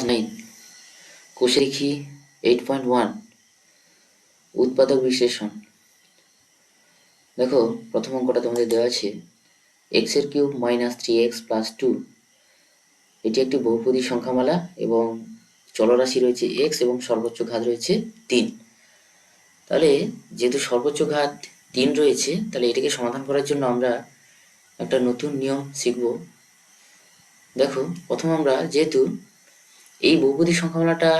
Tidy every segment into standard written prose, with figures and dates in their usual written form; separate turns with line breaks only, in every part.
9 কোষে লিখি 8.1 উৎপাদক বিশ্লেষণ। দেখো, প্রথম অঙ্কটা তোমাদের দেওয়া আছে x এর কিউব মাইনাস 3x প্লাস 2। এটি একটি বহুপদী সংখ্যামালা এবং চলরাশি রয়েছে x এবং সর্বোচ্চ ঘাত রয়েছে 3। তাহলে যেহেতু সর্বোচ্চ ঘাত 3 রয়েছে, তাহলে এটাকে সমাধান করার জন্য আমরা একটা নতুন নিয়ম শিখব। দেখো, প্রথম আমরা যেহেতু এই বহুপদী সংখ্যামালাটা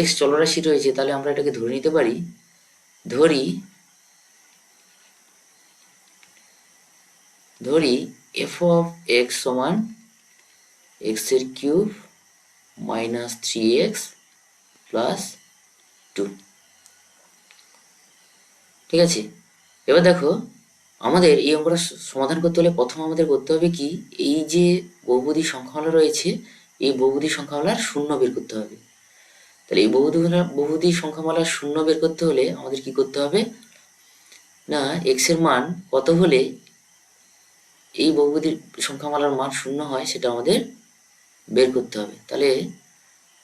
x চলরাশি রয়েছে, তাহলে আমরা এটাকে ধরে নিতে পারি, ধরি f অফ x সমান x এর কিউব মাইনাস 3x প্লাস 2। ঠিক আছে, এবার দেখো, আমাদের এই অঙ্কটা সমাধান করতে হলে প্রথম আমাদের করতে হবে কি, এই যে বহুপদী সংখ্যামালা রয়েছে এই বহুপদী সংখ্যামালার শূন্য বের করতে হবে। তাহলে এই বহুপদী সংখ্যামালার শূন্য বের করতে হলে আমাদের কি করতে হবে না, x এর মান কত হলে এই বহুপদী সংখ্যামালার মান শূন্য হয় সেটা আমাদের বের করতে হবে। তাহলে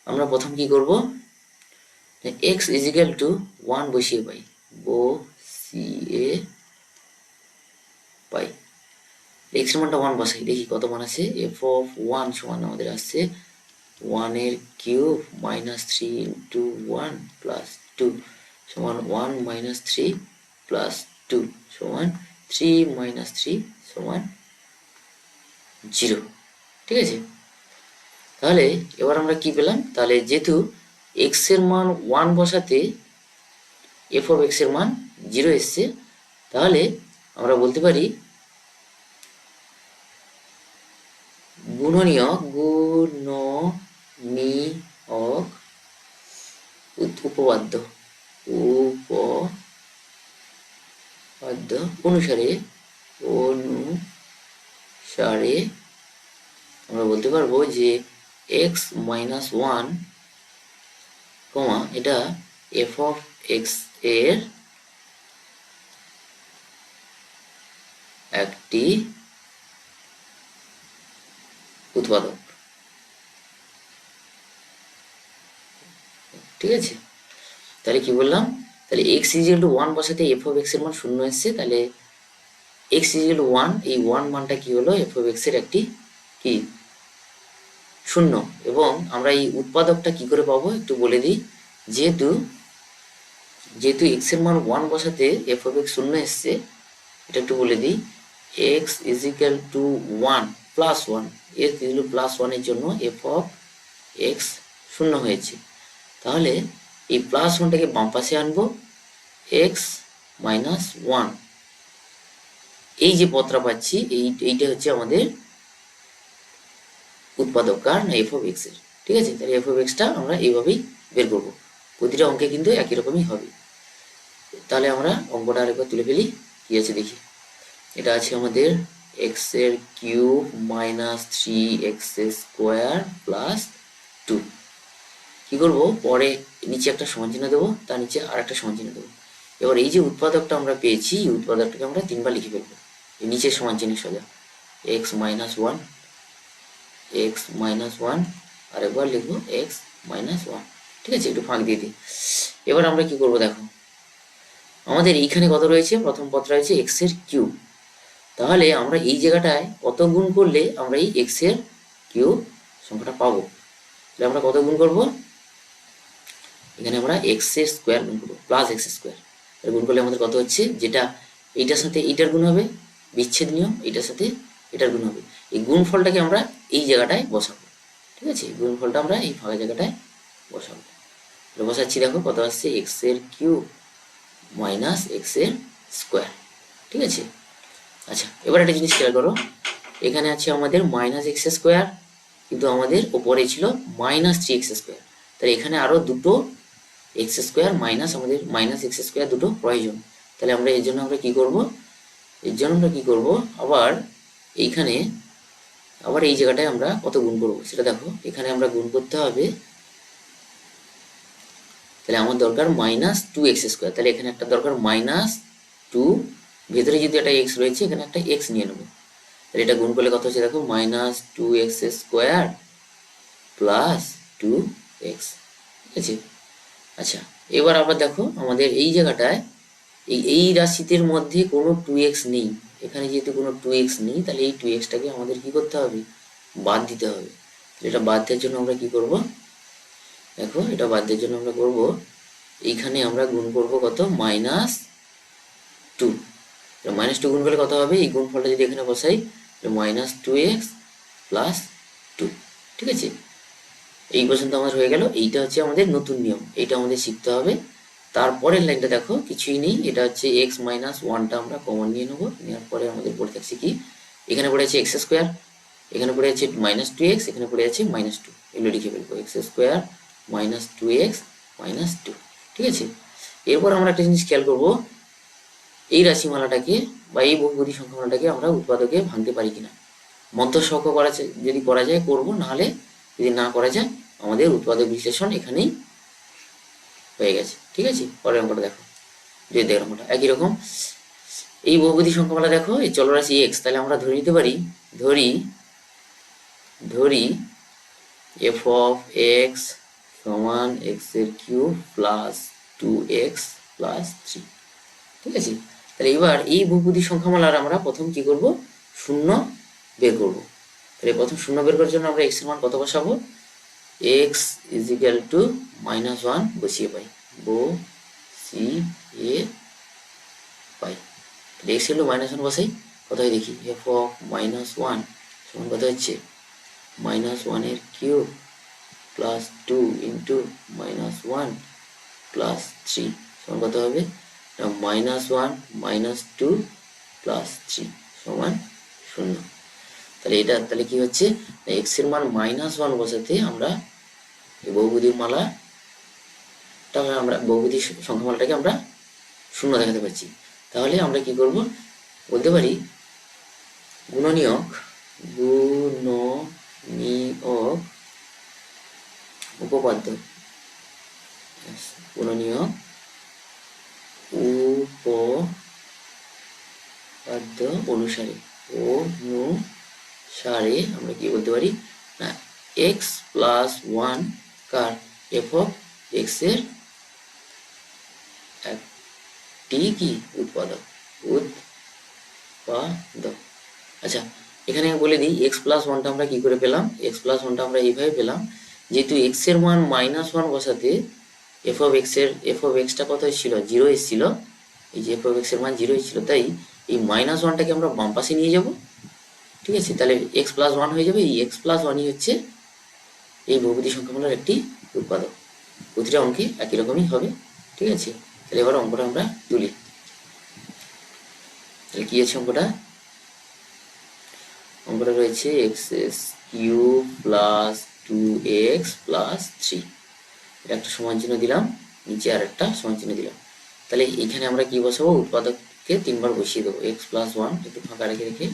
আমরা প্রথম কি করব, x ইজ ইকুয়াল টু 1 বসিয়ে পাই, x এর মানটা 1 বসাই, দেখি কত মান আছে। f অফ 1 সমান আমাদের আসছে 1 এর কিউব মাইনাস 3 ইন্টু 1 প্লাস 2 সমান 1 মাইনাস 3 প্লাস 2 সমান 3 মাইনাস 3 সমান 0। ঠিক আছে, তাহলে এবার আমরা কি পেলাম, তাহলে যেহেতু x এর মান 1 বসাতে f অফ x এর মান 0 এসছে, তাহলে আমরা বলতে পারি গুণনীয়ক উপপাদ্য অনুসারে আমরা বলতে পারবো যে x মাইনাস 1 এটা f অফ x এর একটি উৎপাদক। ঠিক আছে, তাহলে কি বললাম, তাহলে x ইকুয়াল টু 1 বসাতে f অফ x এর মান শূন্য এসছে, তাহলে x ইকুয়াল টু 1, এই 1 মানটা কি হলো, f অফ x এর একটি কি শূন্য। এবং আমরা এই উৎপাদকটা কি করে পাবো একটু বলে দিই, যেহেতু x এর মান 1 বসাতে f অফ x শূন্য এসছে, এটা একটু বলে দিই, x is equal two 1 plus 1, x equal to plus 1 এর জন্য f অফ x শূন্য হয়েছে। তাহলে এই প্লাস 1টাকে বাম পাশে আনবো, x মাইনাস 1, এই যে পদটা পাচ্ছি এইটা হচ্ছে আমাদের উৎপাদক কার না, f অফ x এর। ঠিক আছে, তাহলে f অফ x টা আমরা এইভাবেই বের করবো, প্রতিটা অঙ্কে কিন্তু একই রকমই হবে। তাহলে আমরা অঙ্কটা আরেকবার তুলে ফেলি, কি আছে দেখি। এটা আছে আমাদের x এর cube minus 3x square plus 2। কি করবো, পরে নিচে একটা সমান চিহ্ন দেবো, তার নিচে আর একটা সমান চিহ্ন দেবো। এবার এই যে উৎপাদকটা আমরা পেয়েছি, এই উৎপাদকটাকে আমরা 3 বার লিখে ফেলবো এই নিচের সমান চিহ্ন সোজা, x মাইনাস 1 আর একবার লিখবো x মাইনাস 1। ঠিক আছে, একটু ফাঁক দিয়ে দিই। এবার আমরা কি করবো, দেখো আমাদের এইখানে কত রয়েছে, প্রথম পদ রয়েছে x এর কিউব, তাহলে আমরা এই জায়গাটায় কত গুণ করলে আমরা এই x এর কিউব সংখ্যাটা পাবো। তাহলে আমরা কত গুণ করব, এখানে আমরা x এর স্কোয়ার গুণ করবো প্লাস x স্কোয়ার। গুণ করলে আমাদের কত হচ্ছে, যেটা এইটার সাথে এইটার গুণ হবে, বিচ্ছেদ নিয়ম, এইটার সাথে এটার গুণ হবে, এই গুণফলটাকে আমরা এই জায়গাটায় বসাবো। ঠিক আছে, গুণফলটা আমরা এই ফাঁকা জায়গাটায় বসাবো। বসাচ্ছি, দেখো কত আসছে, x এর কিউব মাইনাস x এর স্কোয়ার। ঠিক আছে, আচ্ছা এবার একটা জিনিস খেয়াল করো, এখানে আছে আমাদের মাইনাস এক্স স্কোয়ার, কিন্তু আমাদের ওপরে ছিল মাইনাস 3x স্কোয়ার, তাহলে এখানে আরো দুটো এক্স স্কোয়ার মাইনাস আমাদের মাইনাস এক্স স্কোয়ার দুটো প্রয়োজন। তাহলে আমরা এর জন্য আমরা কি করব, আবার এইখানে আবার এই জায়গাটায় আমরা কত গুণ করব সেটা দেখো, এখানে আমরা গুণ করতে হবে, তাহলে আমার দরকার মাইনাস 2x স্কোয়ার, তাহলে এখানে একটা দরকার মাইনাস 2, ভেতরে যদি একটা x রয়েছে এখানে একটা x নিয়ে নেবো, তাহলে এটা গুণ করলে কত হচ্ছে দেখো, minus 2x square plus 2x, ঠিক আছে। আচ্ছা, এবার আবার দেখো আমাদের এই জায়গাটায় এই রাশিটির মধ্যে কোনো 2x নেই। এখানে যেহেতু কোনো 2x নেই, তাহলে এই 2xটাকে আমাদের কি করতে হবে, বাদ দিতে হবে। এটা বাদ দেওয়ার জন্য আমরা কি করব, দেখো এটা বাদ দেওয়ার জন্য আমরা করব, এইখানে আমরা গুণ করব কত, -2। -2 গুণ করলে কত হবে, এই গুণফলটা যদি এখানে বসাই, -2x প্লাস 2, ঠিক আছে। এই পর্যন্ত আমাদের হয়ে গেল। এইটা হচ্ছে আমাদের নতুন নিয়ম, এইটা আমাদের শিখতে হবে। তারপরের লাইনটা দেখো কিছুই নেই, এটা হচ্ছে x মাইনাস ওয়ানটা আমরা কমন নিয়ে নেবো। নেওয়ার পরে আমাদের পড়ে থাকছে কি, এখানে পড়ে আছে এক্স স্কোয়ার, এখানে পড়ে আছে -2x, এখানে পড়ে আছে -2, এগুলো লিখে ফেলবো, এক্স স্কোয়ার -2x -2, ঠিক আছে। এরপর আমরা একটা জিনিস খেয়াল করবো, এই রাশিমালাটাকে বা এই বহুপদী সংখ্যামালাটাকে আমরা উৎপাদকে ভাঙতে পারি কিনা। মধ্যসহগ করা যদি করা যায় করবো, নাহলে যদি না করা যায় আমাদের উৎপাদক বিশ্লেষণ এখানেই হয়ে গেছে, ঠিক আছে। পরের অঙ্কটা দেখো, যে দেখো অঙ্কটা একই রকম। এই বহুপদী সংখ্যামালা দেখো, এই চলরাশি x, তাহলে আমরা ধরে নিতে পারি, ধরি f অফ x সমান x এর কিউব প্লাস 2x প্লাস 3, ঠিক আছে। তাহলে এবার এই বহুপদী সংখ্যামালার আমরা প্রথম কি করব, শূন্য বের করব। তাহলে প্রথম শূন্য বের করার জন্য আমরা x এর মান কত বসাবো, x ইজ ইকুয়াল টু -1 বসিয়ে পাই, বসিয়ে পাই। তাহলে x হলো -1 বসাই, কত হয় দেখি, f অফ -1 সমান কত হচ্ছে, -1 এর কিউব প্লাস 2 ইন্টু -1 প্লাস 3 সমান কত হবে, -1 -2 প্লাস 3 সমান 0। তাহলে এটা তাহলে কি হচ্ছে, x এর মান -1 বসাতে আমরা এই বহুপদীর মালাটা, আমরা বহুপদী সংখ্যামালাটাকে আমরা শূন্য দেখাতে পারছি। তাহলে আমরা কি করব, বলতে পারি গুণনীয়ক উপপাদ্য, গুণনীয়ক উপপাদ্য অনুসারে আমরা কি বলতে পারি না, x plus 1 car, f of x এর একটি কি উৎপাদক। আচ্ছা, এখানে বলে দিই x প্লাস 1টা আমরা কি করে পেলাম, x প্লাস 1টা আমরা এইভাবে পেলাম, যেহেতু x এর মান -1 বসাতে f অফ x টা কত ছিল, 0 এসেছিল, এই যে f অফ x এর মান 0 এসেছিল, তাই এই -1টাকে আমরা বাম পাশে নিয়ে যাব, ঠিক আছে। তাহলে x প্লাস 1 হয়ে যাবে, এই x প্লাস 1ই হচ্ছে এই বহুপদী সংখ্যামালার একটি উৎপাদক। প্রতিটা অঙ্কে একই রকমই হবে, ঠিক আছে। তাহলে এবার অঙ্কটা আমরা তুলি। তাহলে কি আছে অঙ্কটা, অঙ্কটা রয়েছে x cube plus 2x plus 3, এটা একটা সমান চিহ্ন দিলাম, নিচে আর একটা সমান চিহ্ন দিলাম। তাহলে এখানে আমরা কি বসাবো, উৎপাদককে 3বার বসিয়ে দেবো, x প্লাস 1 একটু ফাঁকা রেখে রেখে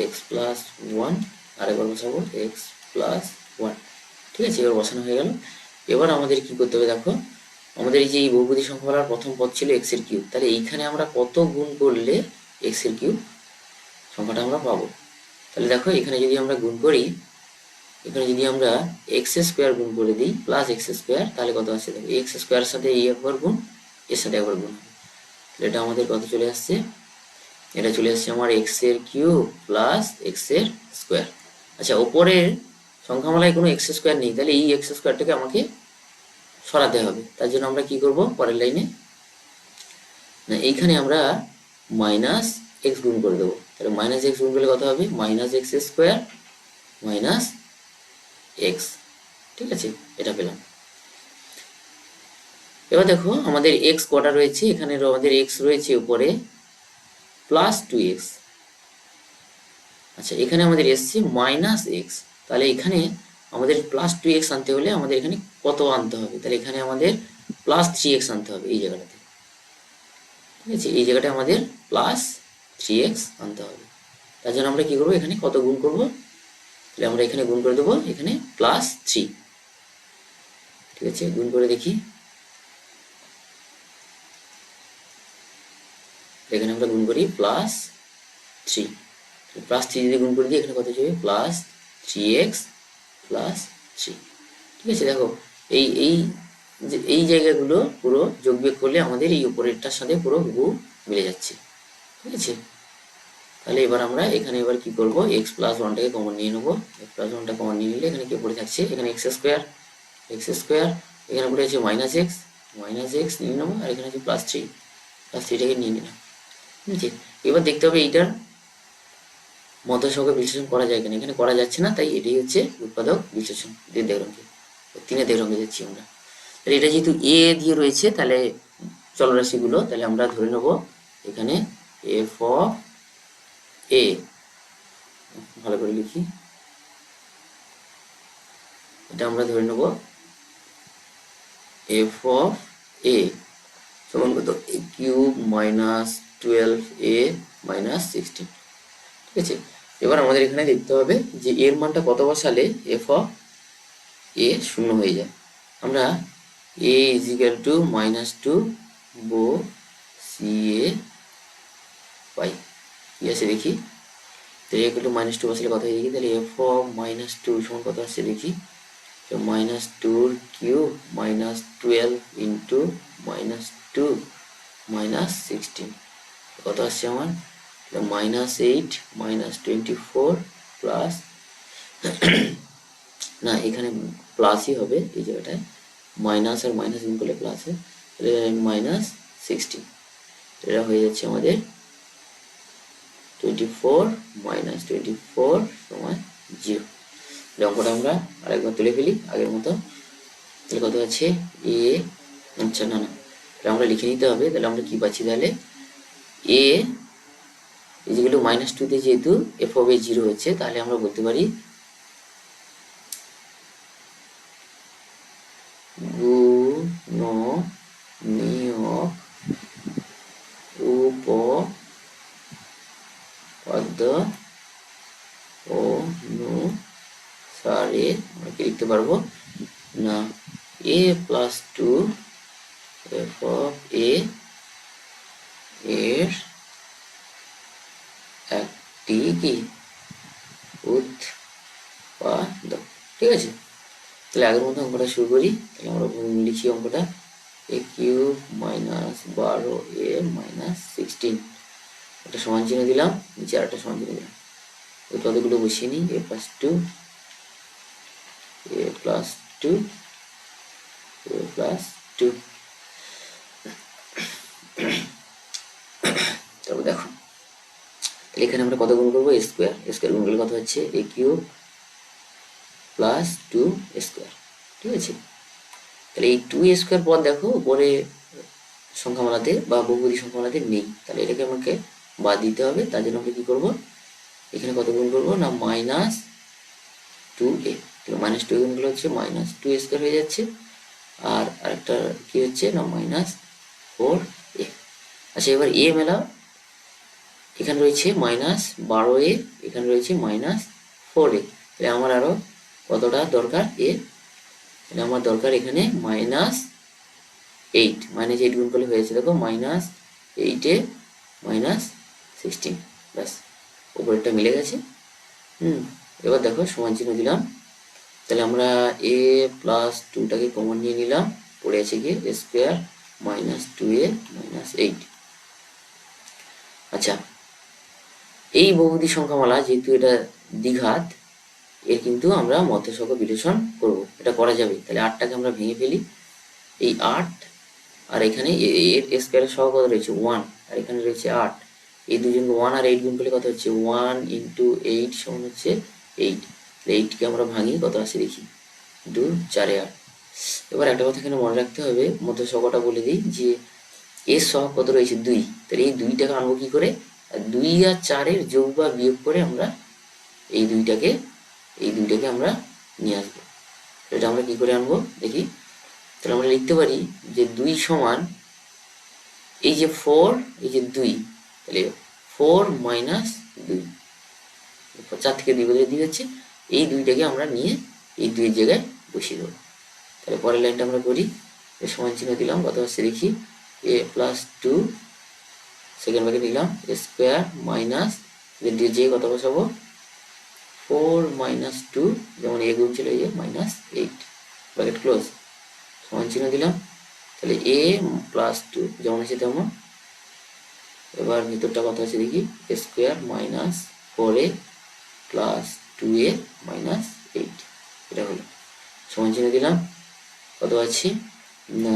x প্লাস 1, আরেকবার বসাবো x প্লাস 1, ঠিক আছে। এবার বসানো হয়ে গেল। এবার আমাদের কি করতে হবে দেখো, আমাদের এই যে এই বহুপদী সংখ্যামালার প্রথম পদ ছিল x এর কিউব, তাহলে এইখানে আমরা কত গুণ করলে x এর কিউব সংখ্যাটা আমরা পাবো। তাহলে দেখো এখানে যদি আমরা গুণ করি, এখানে যদি আমরা x স্কোয়ার গুণ করে দিই প্লাস x স্কোয়ার, তাহলে কত আসছে দেখো, x স্কোয়ারের সাথে এই একবার গুণ, এর সাথে একবার গুণ, তাহলে এটা আমাদের কত চলে আসছে, এটা চলে আসছে আমার x এর কিউব প্লাস x এর স্কোয়ার। আচ্ছা, ওপরের সংখ্যামালায় কোনো x স্কোয়ার নেই, তাহলে এই x স্কোয়ারটাকে আমাকে সরাতে হবে। তার জন্য আমরা কি করব, পরের লাইনে না, এইখানে আমরা মাইনাস এক্স গুণ করে দেবো। তাহলে মাইনাস এক্স গুণ করলে কত হবে, -x স্কোয়ার মাইনাস এক্স, ঠিক আছে, এটা পেলাম। এবার দেখো আমাদের x কটা রয়েছে, এখানে আমাদের x রয়েছে উপরে +2x। আচ্ছা, এখানে আমাদের এসছে -x, তাহলে এখানে আমাদের +2x আনতে হলে আমাদের এখানে কত আনতে হবে, তাহলে এখানে আমাদের +3x আনতে হবে এই জায়গাটাতে, ঠিক আছে। এই জায়গাটা আমাদের +3x আনতে হবে। তার জন্য আমরা কি করবো, এখানে কত গুণ করব, তাহলে আমরা এখানে গুণ করে দেবো, এখানে +3, ঠিক আছে। গুণ করে দেখি, এখানে আমরা গুণ করি +3, +3 যদি গুণ করে দিই এখানে কত যাবে, +3x থ্রি। ঠিক আছে, দেখো এই এই যে এই জায়গাগুলো পুরো যোগ বিয়োগ করলে আমাদের এই উপরেরটার সাথে পুরো হুবহু মিলে যাচ্ছে। ঠিক আছে, তাহলে এবার আমরা এখানে এবার কি করব, এক্স প্লাস ওয়ানটাকে কমন নিয়ে নেবো। এক্স প্লাস ওয়ানটা কমন নিয়ে নিলে এখানে কি পড়ে থাকছে, এখানে এক্স স্কোয়ার, এখানে পড়ে আছে মাইনাস এক্স নিয়ে নেবো, আর এখানে আছে প্লাস থ্রিটাকে নিয়ে নিলাম। ঠিক আছে, এবার দেখতে হবে এইটার মধ্যসহগ বিশ্লেষণ করা যায় কিনা, এখানে করা যাচ্ছে না, তাই এটাই হচ্ছে উৎপাদক বিশ্লেষণ। দেড় তিনের দেড় অঙ্কে যাচ্ছি আমরা। তাহলে এটা যেহেতু এ দিয়ে রয়েছে, তাহলে চলরাশিগুলো, তাহলে আমরা ধরে নেব এখানে এফ অফ এ, ভালো করে লিখি, এটা আমরা ধরে নেব এফ অফ এ সমান কত, এ কিউব মাইনাস 12a মাইনাস 16। ঠিক আছে, এবার আমাদের এখানে দেখতে হবে যে এর মানটা কত বসালে এফ অফ এ শূন্য হয়ে যায়। আমরা এ ইজিক্যাল টু -2 বো সি এ পাই, কি আছে দেখি। তো এ টু -2 বসালে কত হয়ে দেখি, তাহলে এফ অফ -2 সমান কত আসছে দেখি, তো -2 কিউব -12 ইন্টু -2 -16 কত আসছে আমার, -8 -24 প্লাস, না এখানে প্লাসই হবে এই জায়গাটায়, মাইনাস আর মাইনাস গুণ করলে প্লাস হয়, তাহলে -16, এটা হয়ে যাচ্ছে আমাদের 24 -24 সমান 0। অঙ্কটা আমরা আরেকবার তুলে ফেলি আগের মতো। তাহলে কত আছে এ, আচ্ছা না না, তাহলে আমরা লিখে নিতে হবে। তাহলে আমরা কি পাচ্ছি, তাহলে এ যেগুলো -2 যেহেতু এফ অফ এ 0 হচ্ছে, তাহলে আমরা বলতে পারি গুণনীয়ক উপপাদ্য অনুসারে আমরা কি লিখতে পারবো না, a প্লাস 2 এফ অফ এ এর একটি কি উৎপাদক। ঠিক আছে, তাহলে আগের মতো অঙ্কটা শুরু করি। তাহলে আমরা লিখি অঙ্কটা, এ কিউব মাইনাস 12a মাইনাস 16, একটা সমান চিহ্ন দিলাম, নিচে আর একটা সমান চিহ্ন দিলাম, উৎপাদকগুলো বসিয়ে নিই, এ প্লাস টু এ প্লাস টু এ প্লাস টু। তারপর দেখো, তাহলে এখানে আমরা কত গুণ করবো, স্কোয়ার গুণ করলে কত হচ্ছে, এ কিউব প্লাস 2 স্কোয়ার। ঠিক আছে, তাহলে এই 2 স্কোয়ার পদ দেখো উপরে সংখ্যামালাতে বা বহুপদী সংখ্যামালাতে নেই, তাহলে এটাকে আমাকে বাদ দিতে হবে। তার জন্য আমরা কি করবো, এখানে কত গুণ করবো না, -2a, তাহলে -2 গুণ করলে হচ্ছে -2 স্কোয়ার হয়ে যাচ্ছে, আর আরেকটা কি হচ্ছে না -4a। আচ্ছা, এবার এ মেলা, এখানে রয়েছে -12a, এখানে রয়েছে -4a, তাহলে আমার আরো কতটা দরকার এ, তাহলে আমার দরকার এখানে -8, -8 গুণ করলে হয়েছে দেখো -8 -16, ব্যাস উপরেরটা মিলে গেছে। এবার দেখো সমান চিহ্ন দিলাম, তাহলে আমরা এ প্লাস 2টাকে কমন নিয়ে নিলাম, পড়ে আছে কি স্কোয়ার -2a -8। আচ্ছা, এই বহুপদী সংখ্যামালা যেহেতু এটা দ্বিঘাত, এর কিন্তু আমরা মধ্যসহগ বিশ্লেষণ করব, এটা করা যাবে। তাহলে 8টাকে আমরা ভেঙে ফেলি, এই 8 আর এখানে এর স্কোয়ারের সহগ কত রয়েছে 1, আর এখানে রয়েছে 8, এই দুজনকে 1 আর 8 গুণ করলে কত হচ্ছে 1 ইন্টু 8 সমান হচ্ছে 8। 8কে আমরা ভাঙি, কত আসে দেখি, 2 4 8। এবার একটা কথা এখানে মনে রাখতে হবে, মধ্যসহগটা বলে দিই যে এর সহগ কত রয়েছে 2, তাহলে এই 2টাকে আনবো কি করে, 2 আর 4 এর যোগ বা বিয়োগ করে আমরা এই দুইটাকে আমরা নিয়ে আসবো। এটা আমরা কি করে আনবো দেখি, তাহলে আমরা লিখতে পারি যে 2 সমান এই যে 4, এই যে 2, তাহলে 4 মাইনাস 2, 4 থেকে 2 বদলে 2 হচ্ছে, এই 2টাকে আমরা নিয়ে এই 2 এর জায়গায় বসিয়ে দেবো। তাহলে পরের লাইনটা আমরা করি, সমান চিহ্ন দিলাম, কত হচ্ছে দেখি, এ প্লাস 2 সেকেন্ড ব্র্যাকেট দিলাম স্কোয়ার মাইনাস যে কত বসাবো 4 - 2 যেমন a গুণ ছিল -8 ব্র্যাকেট ক্লোজ সমান চিহ্ন দিলাম। তাহলে a + 2 যেমন আছে তেমন। এবার ভিতরটা কত আছে দেখি, স্কোয়ার -4a + 2a - 8 এটা হলো সমান চিহ্ন দিলাম। কত আছে না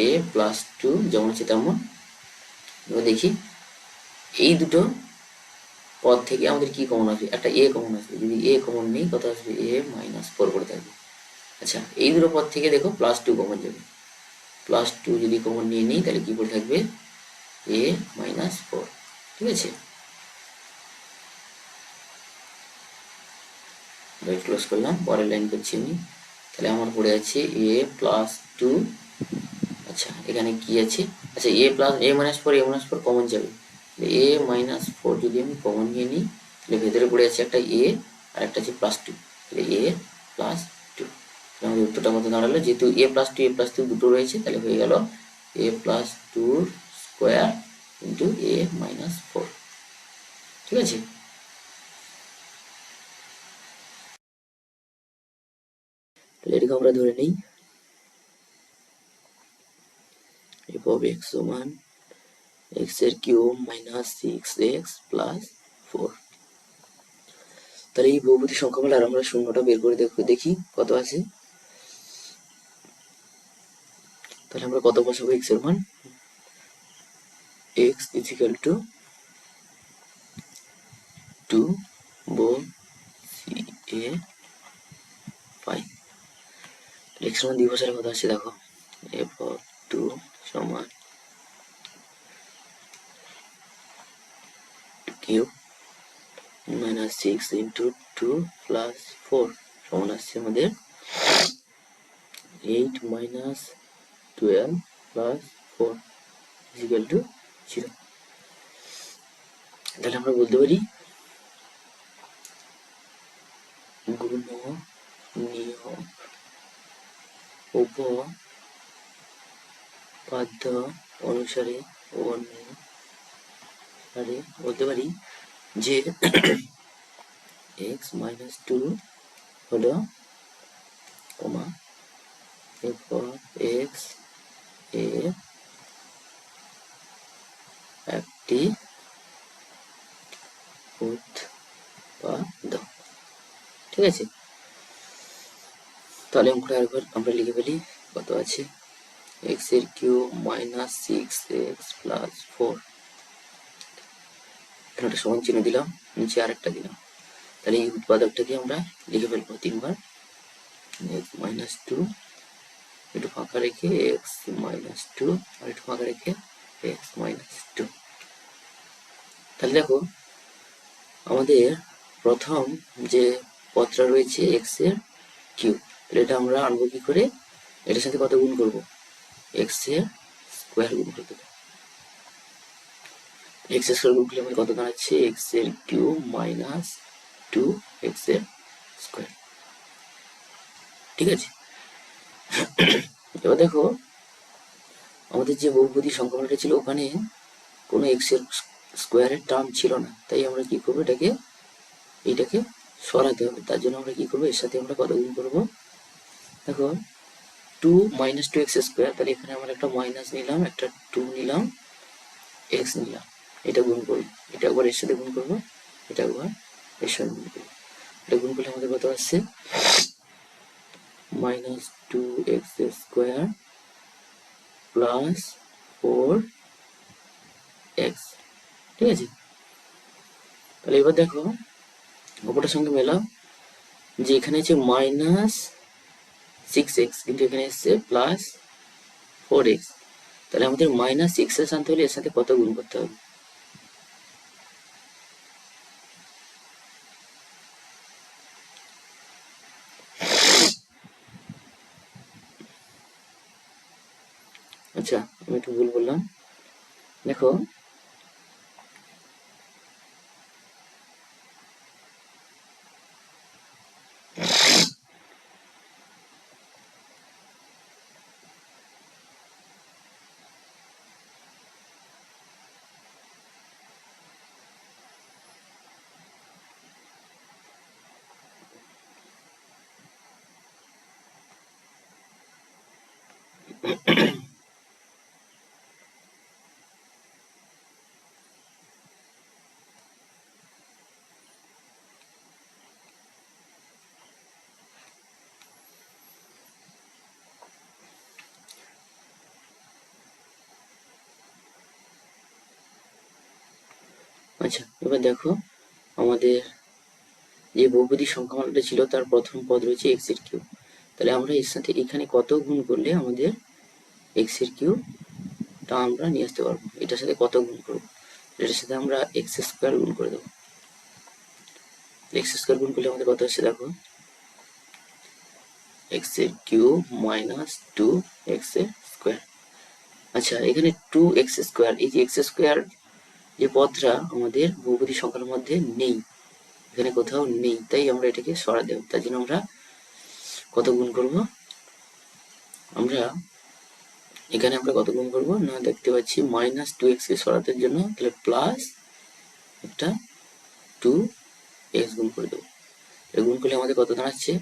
a + 2 যেমন আছে তেমন। এবার দেখি এই দুটো পদ থেকে আমাদের কি কমন আসবে, একটা a কমন আসবে। যদি a কমন নেই কত আসবে, a - 4 করে থাকবে। আচ্ছা এই দুটো পদ থেকে দেখো +2 কমন যাবে, +2 যদি কমন নিয়ে নিই তাহলে কি পড়ে থাকবে, a - 4। ঠিক আছে, ক্লোজ করলাম, পরের লাইন করছি আমি। তাহলে আমার পড়ে আছে a + 2। আচ্ছা এখানে কি আছে, আচ্ছা a - 4 কমন যাবে। a - 4 যদি আমি কমন নিয়ে নিই তাহলে ভেতরে পড়ে আছে একটা a আর একটা আছে +2, তাহলে a + 2। আমাদের উত্তরটা কত দাঁড়ালো, যেহেতু a + 2 দুটো রয়েছে তাহলে হয়ে গেল a + 2 স্কোয়ার ইন্টু a - 4। ঠিক আছে, তাহলে এটাকে আমরা ধরে নিই f of x সমান x এর কিউব -6x + 4। তাহলে এই বহুপদী সংখ্যামালার আমরা শূন্যটা বের করে দেখি কত আছে। তাহলে আমরা কত বসাবো x এর মান, x = 2 বসিয়ে পাই। x এর মান দিয়ে বসালে কত আছে দেখো, f of 2 সমান কিউব -6 × 2 + 4 সমান আসছে আমাদের 8 - 12 + 4 = 0। তাহলে আমরা বলতে পারি গুণনীয়ক উপপাদ্য অনুসারে বলতে পারি যে x - 2 হলো f of x এর একটি উৎপাদ্য। ঠিক আছে, তাহলে অঙ্কটা একবার আমরা লিখে ফেলি। কত আছে, x এর কিউব -6x + 4, এখানে একটা সমান চিহ্ন দিলাম, নিচে আরেকটা দিলাম। তাহলে এই উৎপাদকটাকে আমরা লিখে ফেলবো 3 বার, x - 2 একটু ফাঁকা রেখে x - 2 আর একটু ফাঁকা রেখে x - 2। তাহলে দেখো আমাদের প্রথম যে পদটা রয়েছে x এর কিউব, তাহলে এটা আমরা আনবো কি করে, এটার সাথে কত গুণ করব, x এর স্কোয়ার গুণ করতে হবে। x এর স্কোয়ার গুণ করলে আমাদের কত দাঁড়াচ্ছে, x এর কিউব -2x এর স্কোয়ার। ঠিক আছে, এবার দেখো আমাদের যে বহুপদী সংখ্যামালাটা ছিল ওখানে কোনো x এর স্কোয়ারের টার্ম ছিল না, তাই আমরা কি করবো, এটাকে সরাতে হবে। তার জন্য আমরা কি করবো, এর সাথে আমরা কত গুণ করবো, দেখো 2 - 2x স্কোয়ার, তাহলে এখানে আমরা একটা মাইনাস নিলাম, একটা 2 নিলাম, x নিলাম, এটা গুণ করবো, এটা একবার এর সাথে গুণ করবো, এটা একবার এর সাথে গুণ করবো। এটা গুণ করলে আমাদের কত আসছে, -2x স্কোয়ার + 4x। ঠিক আছে, তাহলে এবার দেখো অপরটার সঙ্গে মেলাও, যে এখানে আছে -6x কিন্তু এখানে এসছে +4x, তাহলে আমাদের -6x আনতে হলে এর সাথে কত গুণ করতে হবে, আচ্ছা আমি একটু ভুল বললাম, দেখো আচ্ছা, এবার দেখো আমাদের যে বহুপদী সংখ্যামালাটা ছিল তার প্রথম পদ রয়েছে এক্স এর কিউব। তাহলে আমরা এর সাথে এখানে কত গুণ করলে আমাদের এক্স এর কিউবটা আমরা নিয়ে আসতে পারবো? এটার সাথে কত গুণ করবো? এটার সাথে আমরা এক্স স্কোয়ার গুণ করে দেবো। এক্স স্কোয়ার গুণ করলে আমাদের কত হচ্ছে দেখো, এক্স এর কিউব মাইনাস টু এক্স এর স্কোয়ার। আচ্ছা, এখানে টু এক্স স্কোয়ার, এই যে এক্স স্কোয়ার যে পদটা আমাদের বহুপদী সংখ্যার মধ্যে নেই, এখানে কোথাও নেই, তাই আমরা এটাকে সরা দেব। তার জন্য আমরা কত গুণ করব? আমরা এখানে আমরা কত গুণ করব না, দেখতে পাচ্ছি মাইনাস টু এক্স কে সরাতে জন্য, তাহলে প্লাস একটা টু এক্স গুণ করে দেবো। গুণ করলে আমাদের কত দাঁড়াচ্ছে?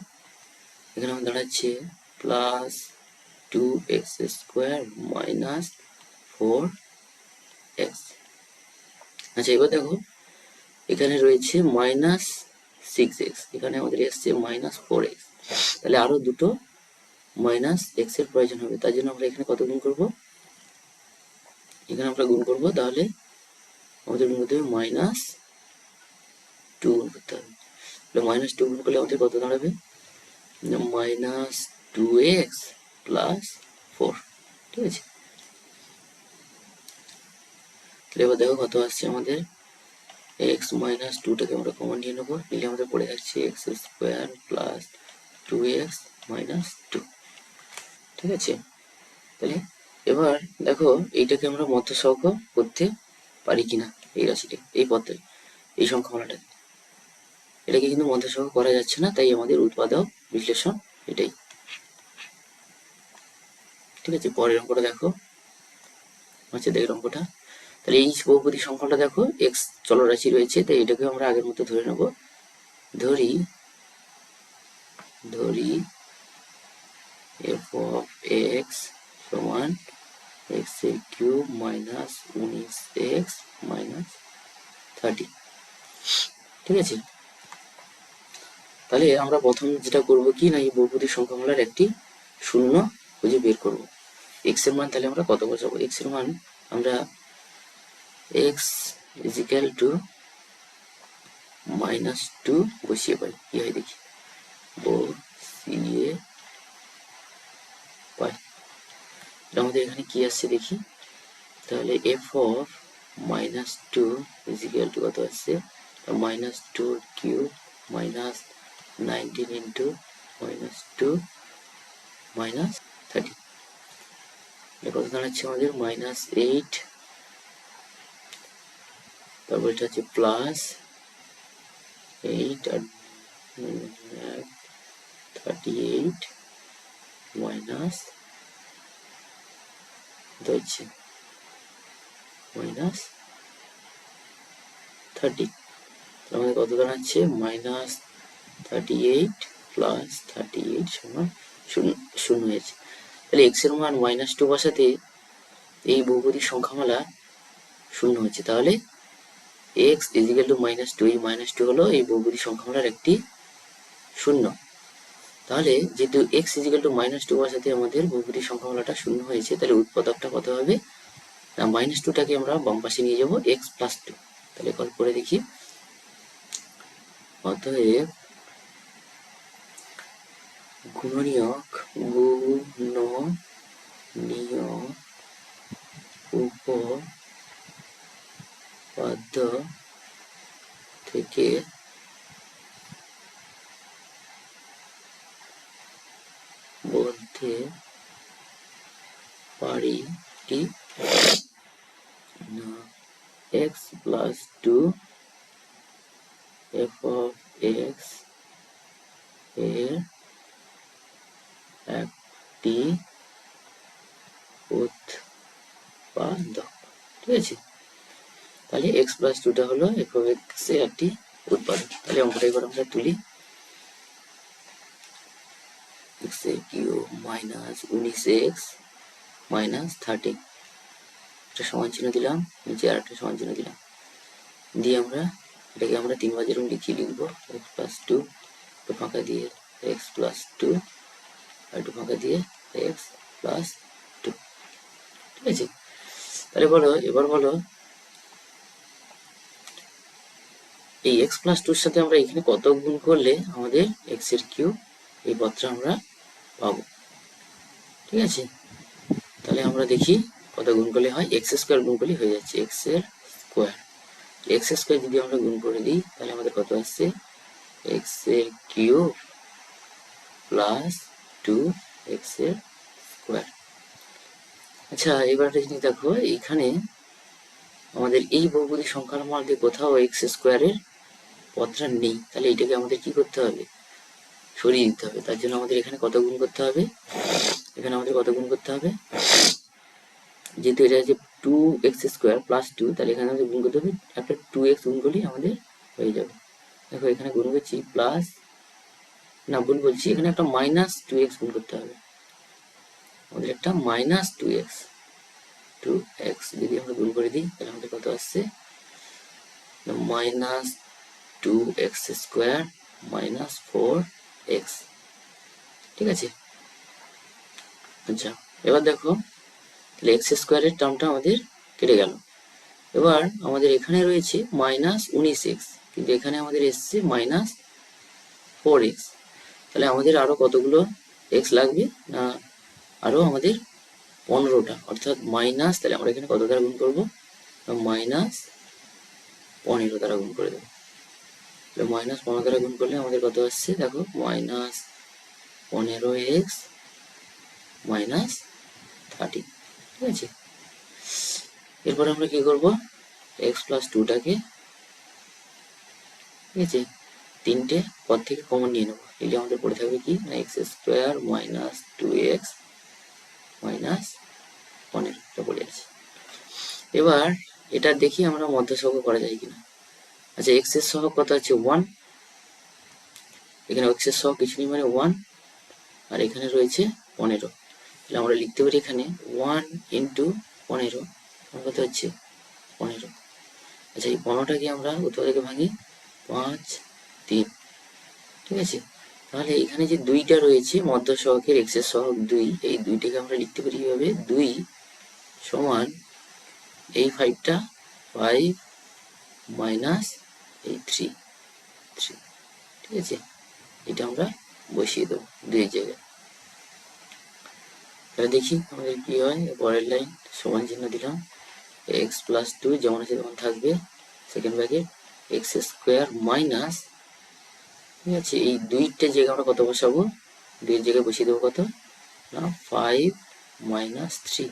এখানে আমাদের দাঁড়াচ্ছে plus two x square minus four x. আচ্ছা, এবার দেখো এখানে রয়েছে মাইনাস সিক্স এক্স, এখানে আমাদের এসছে মাইনাস ফোর এক্স, তাহলে আরো দুটো মাইনাস এক্স এর প্রয়োজন হবে। তার জন্য আমরা এখানে কত গুণ করব? এখানে আমরা গুণ করব, তাহলে আমাদের গুণ করতে হবে মাইনাস টু গুণ করতে হবে। মাইনাস টু গুণ করলে আমাদের কত দাঁড়াবে? Minus two x plus four. ঠিক আছে, তাহলে এবার দেখো কত আসছে আমাদের, এক্স মাইনাস টুটাকে আমরা কমন নিয়ে নেবো, নিলে আমাদের পড়ে যাচ্ছে x square plus two x minus two. ঠিক আছে, তাহলে এবার দেখো এইটাকে আমরা মধ্যসহগ করতে পারি কিনা, এই রাশিটা, এই পদটা, এই সংখ্যামালাটাকে। এটাকে কিন্তু মধ্যসহগ করা যাচ্ছে না, তাই আমাদের উৎপাদক বিশ্লেষণ এটাই। ঠিক আছে, পরের অঙ্কটা দেখো। আচ্ছা, দেখো অঙ্কটা, তাহলে এই বহুপদী সংখ্যাটা দেখো এক্স চলরাশি রয়েছে, তাই এটাকে আমরা আগের মতো ধরে নেব। ধরি ধরি এফ অফ এক্স সমান এক্স এর কিউব মাইনাস 19x মাইনাস 30। ঠিক আছে, তাহলে আমরা প্রথম যেটা করব কি না, এই বহুপদী সংখ্যামালার একটি শূন্য খুঁজে বের করব। এক্স এর মান তাহলে আমরা কত বসাবো? এক্স এর মান আমরা x is equal to minus two বসিয়ে পাই, কি হয় দেখি, বসিয়ে পাই। আমাদের এখানে কি আসছে দেখি, তাহলে f of minus two is equal to কত আসছে, minus two cube minus 19 into minus two minus 30, কত দাঁড়াচ্ছে আমাদের মাইনাস 8, তারপর এটা হচ্ছে প্লাস 8 আর 38 মাইনাস হচ্ছে মাইনাস 30, আমাদের কত দাঁড়াচ্ছে মাইনাস 38 প্লাস 38 সমান শূন্য হয়েছে। তাহলে এক্স এর মান মাইনাস টু বসাতে এই বহুপদী সংখ্যামালা শূন্য হচ্ছে, তাহলে x is equal to minus two, এই মাইনাস টু হলো এই বহুপদী সংখ্যামালার একটি শূন্য। তাহলে যেহেতু x is equal to minus two বসাতে আমাদের বহুপদী সংখ্যামালাটা শূন্য হয়েছে, তাহলে উৎপাদকটা কত হবে না, মাইনাস টুটাকে আমরা বাম পাশে নিয়ে যাবো এক্স প্লাস টু। তাহলে কল করে দেখি, অতএব গুণনীয়ক উপপাদ্য থেকে বলতে পারি কি না, x plus two f of x এর একটি উৎপাদক। ঠিক আছে, তাহলে এক্স প্লাস টুটা হলো এফ অফ এক্স এর একটি উৎপাদক। তাহলে অঙ্কটা এবার আমরা তুলি, এক্স এর কিউব মাইনাস 19x মাইনাস 30, একটা সমান চিহ্ন দিলাম, নিচে আর একটা সমান চিহ্ন দিলাম, দিয়ে আমরা এটাকে আমরা 3 বার যেরকম লিখবো এক্স প্লাস টু, একটু ফাঁকা দিয়ে এক্স প্লাস টু, আর একটু ফাঁকা দিয়ে এক্স প্লাস টু। ঠিক আছে, তাহলে বলো, এবার বলো এই এক্স প্লাস টুর সাথে আমরা এখানে কত গুণ করলে আমাদের এক্স এর কিউব এই পদটা আমরা পাবো। ঠিক আছে, তাহলে আমরা দেখি কত গুণ করলে হয়। এক্স স্কোয়ার গুণ করলে হয়ে যাচ্ছে এক্স এর স্কোয়ার। এক্স স্কোয়ার যদি আমরা গুণ করে দিই তাহলে আমাদের কত আসছে, এক্স এর কিউব প্লাস টু এক্স এর স্কোয়ার। আচ্ছা, এবার একটা জিনিস দেখো, এখানে আমাদের এই বহুপদী সংখ্যার মধ্যে কোথাও এক্স স্কোয়ারের পদটা নেই, তাহলে এটাকে আমাদের কি করতে হবে, সরিয়ে দিতে হবে। তার জন্য আমাদের এখানে কত গুণ করতে হবে, এখানে আমাদের কত গুণ করতে হবে, যেহেতু এটা হচ্ছে two x square plus two, তাহলে এখানে আমাদের গুণ করতে হবে একটা টু এক্স গুণ করলেই আমাদের হয়ে যাবে। দেখো এখানে গুণ করছি প্লাস, না ভুল বলছি, এখানে একটা মাইনাস টু এক্স গুণ করতে হবে, আমাদের একটা মাইনাস টু এক্স যদি আমরা গুণ করে দিই তাহলে আমাদের কত আসছে, minus two x square minus four x. ঠিক আছে, আচ্ছা এবার দেখো তাহলে এক্স স্কোয়ারের টার্মটা আমাদের কেটে গেল। এবার আমাদের এখানে রয়েছে মাইনাস 19x, কিন্তু এখানে আমাদের এসছে মাইনাস 4x, তাহলে আমাদের আরো কতগুলো x লাগবে না, আরো আমাদের 15টা, অর্থাৎ মাইনাস, তাহলে আমরা এখানে কত দ্বারা গুণ করবো, মাইনাস 15 দ্বারা গুণ করে দেবো। তাহলে মাইনাস 15 দ্বারা গুণ করলে আমাদের কত আসছে, দেখো মাইনাস 15x মাইনাস 30। ঠিক আছে, এরপর আমরা কি করবো, এক্স প্লাস টুটাকে, ঠিক আছে, তিনটে পদ থেকে কমন নিয়ে নেবো, এটি আমাদের পড়ে থাকবে কি না, x square minus two x minus 15টা পড়ে আছে। এবার এটা দেখি আমরা মধ্য সহগ করা যায় কিনা। আচ্ছা, এক্স এর সহগ কত আছে 1, এখানে এক্স এর সহগ কিছু নেই মানে 1, আর এখানে রয়েছে 15, তাহলে আমরা লিখতে পারি এখানে 1 ইন্টু 15 কত হচ্ছে 15। আচ্ছা, এই 15টাকে আমরা উত্তর থেকে ভাঙি 5 3। ঠিক আছে, তাহলে এখানে যে দুইটা রয়েছে মধ্য সহকের এক্স এর সহগ 2, এই দুইটাকে আমরা লিখতে পারি কিভাবে, 2 সমান এই 5টা 5 মাইনাস এই 3 3। ঠিক আছে, এটা আমরা বসিয়ে দেবো 2 জায়গায়। তাহলে দেখি আমাদের কি হয়, পরের লাইন সমান চিহ্ন দিলাম, এক্স প্লাস টু যেমন আছে তেমন থাকবে, second bracket x square minus, ঠিক আছে, এই দুইটা জায়গায় আমরা কত বসাবো, 2 জায়গায় বসিয়ে দেবো কত না 5 মাইনাস 3।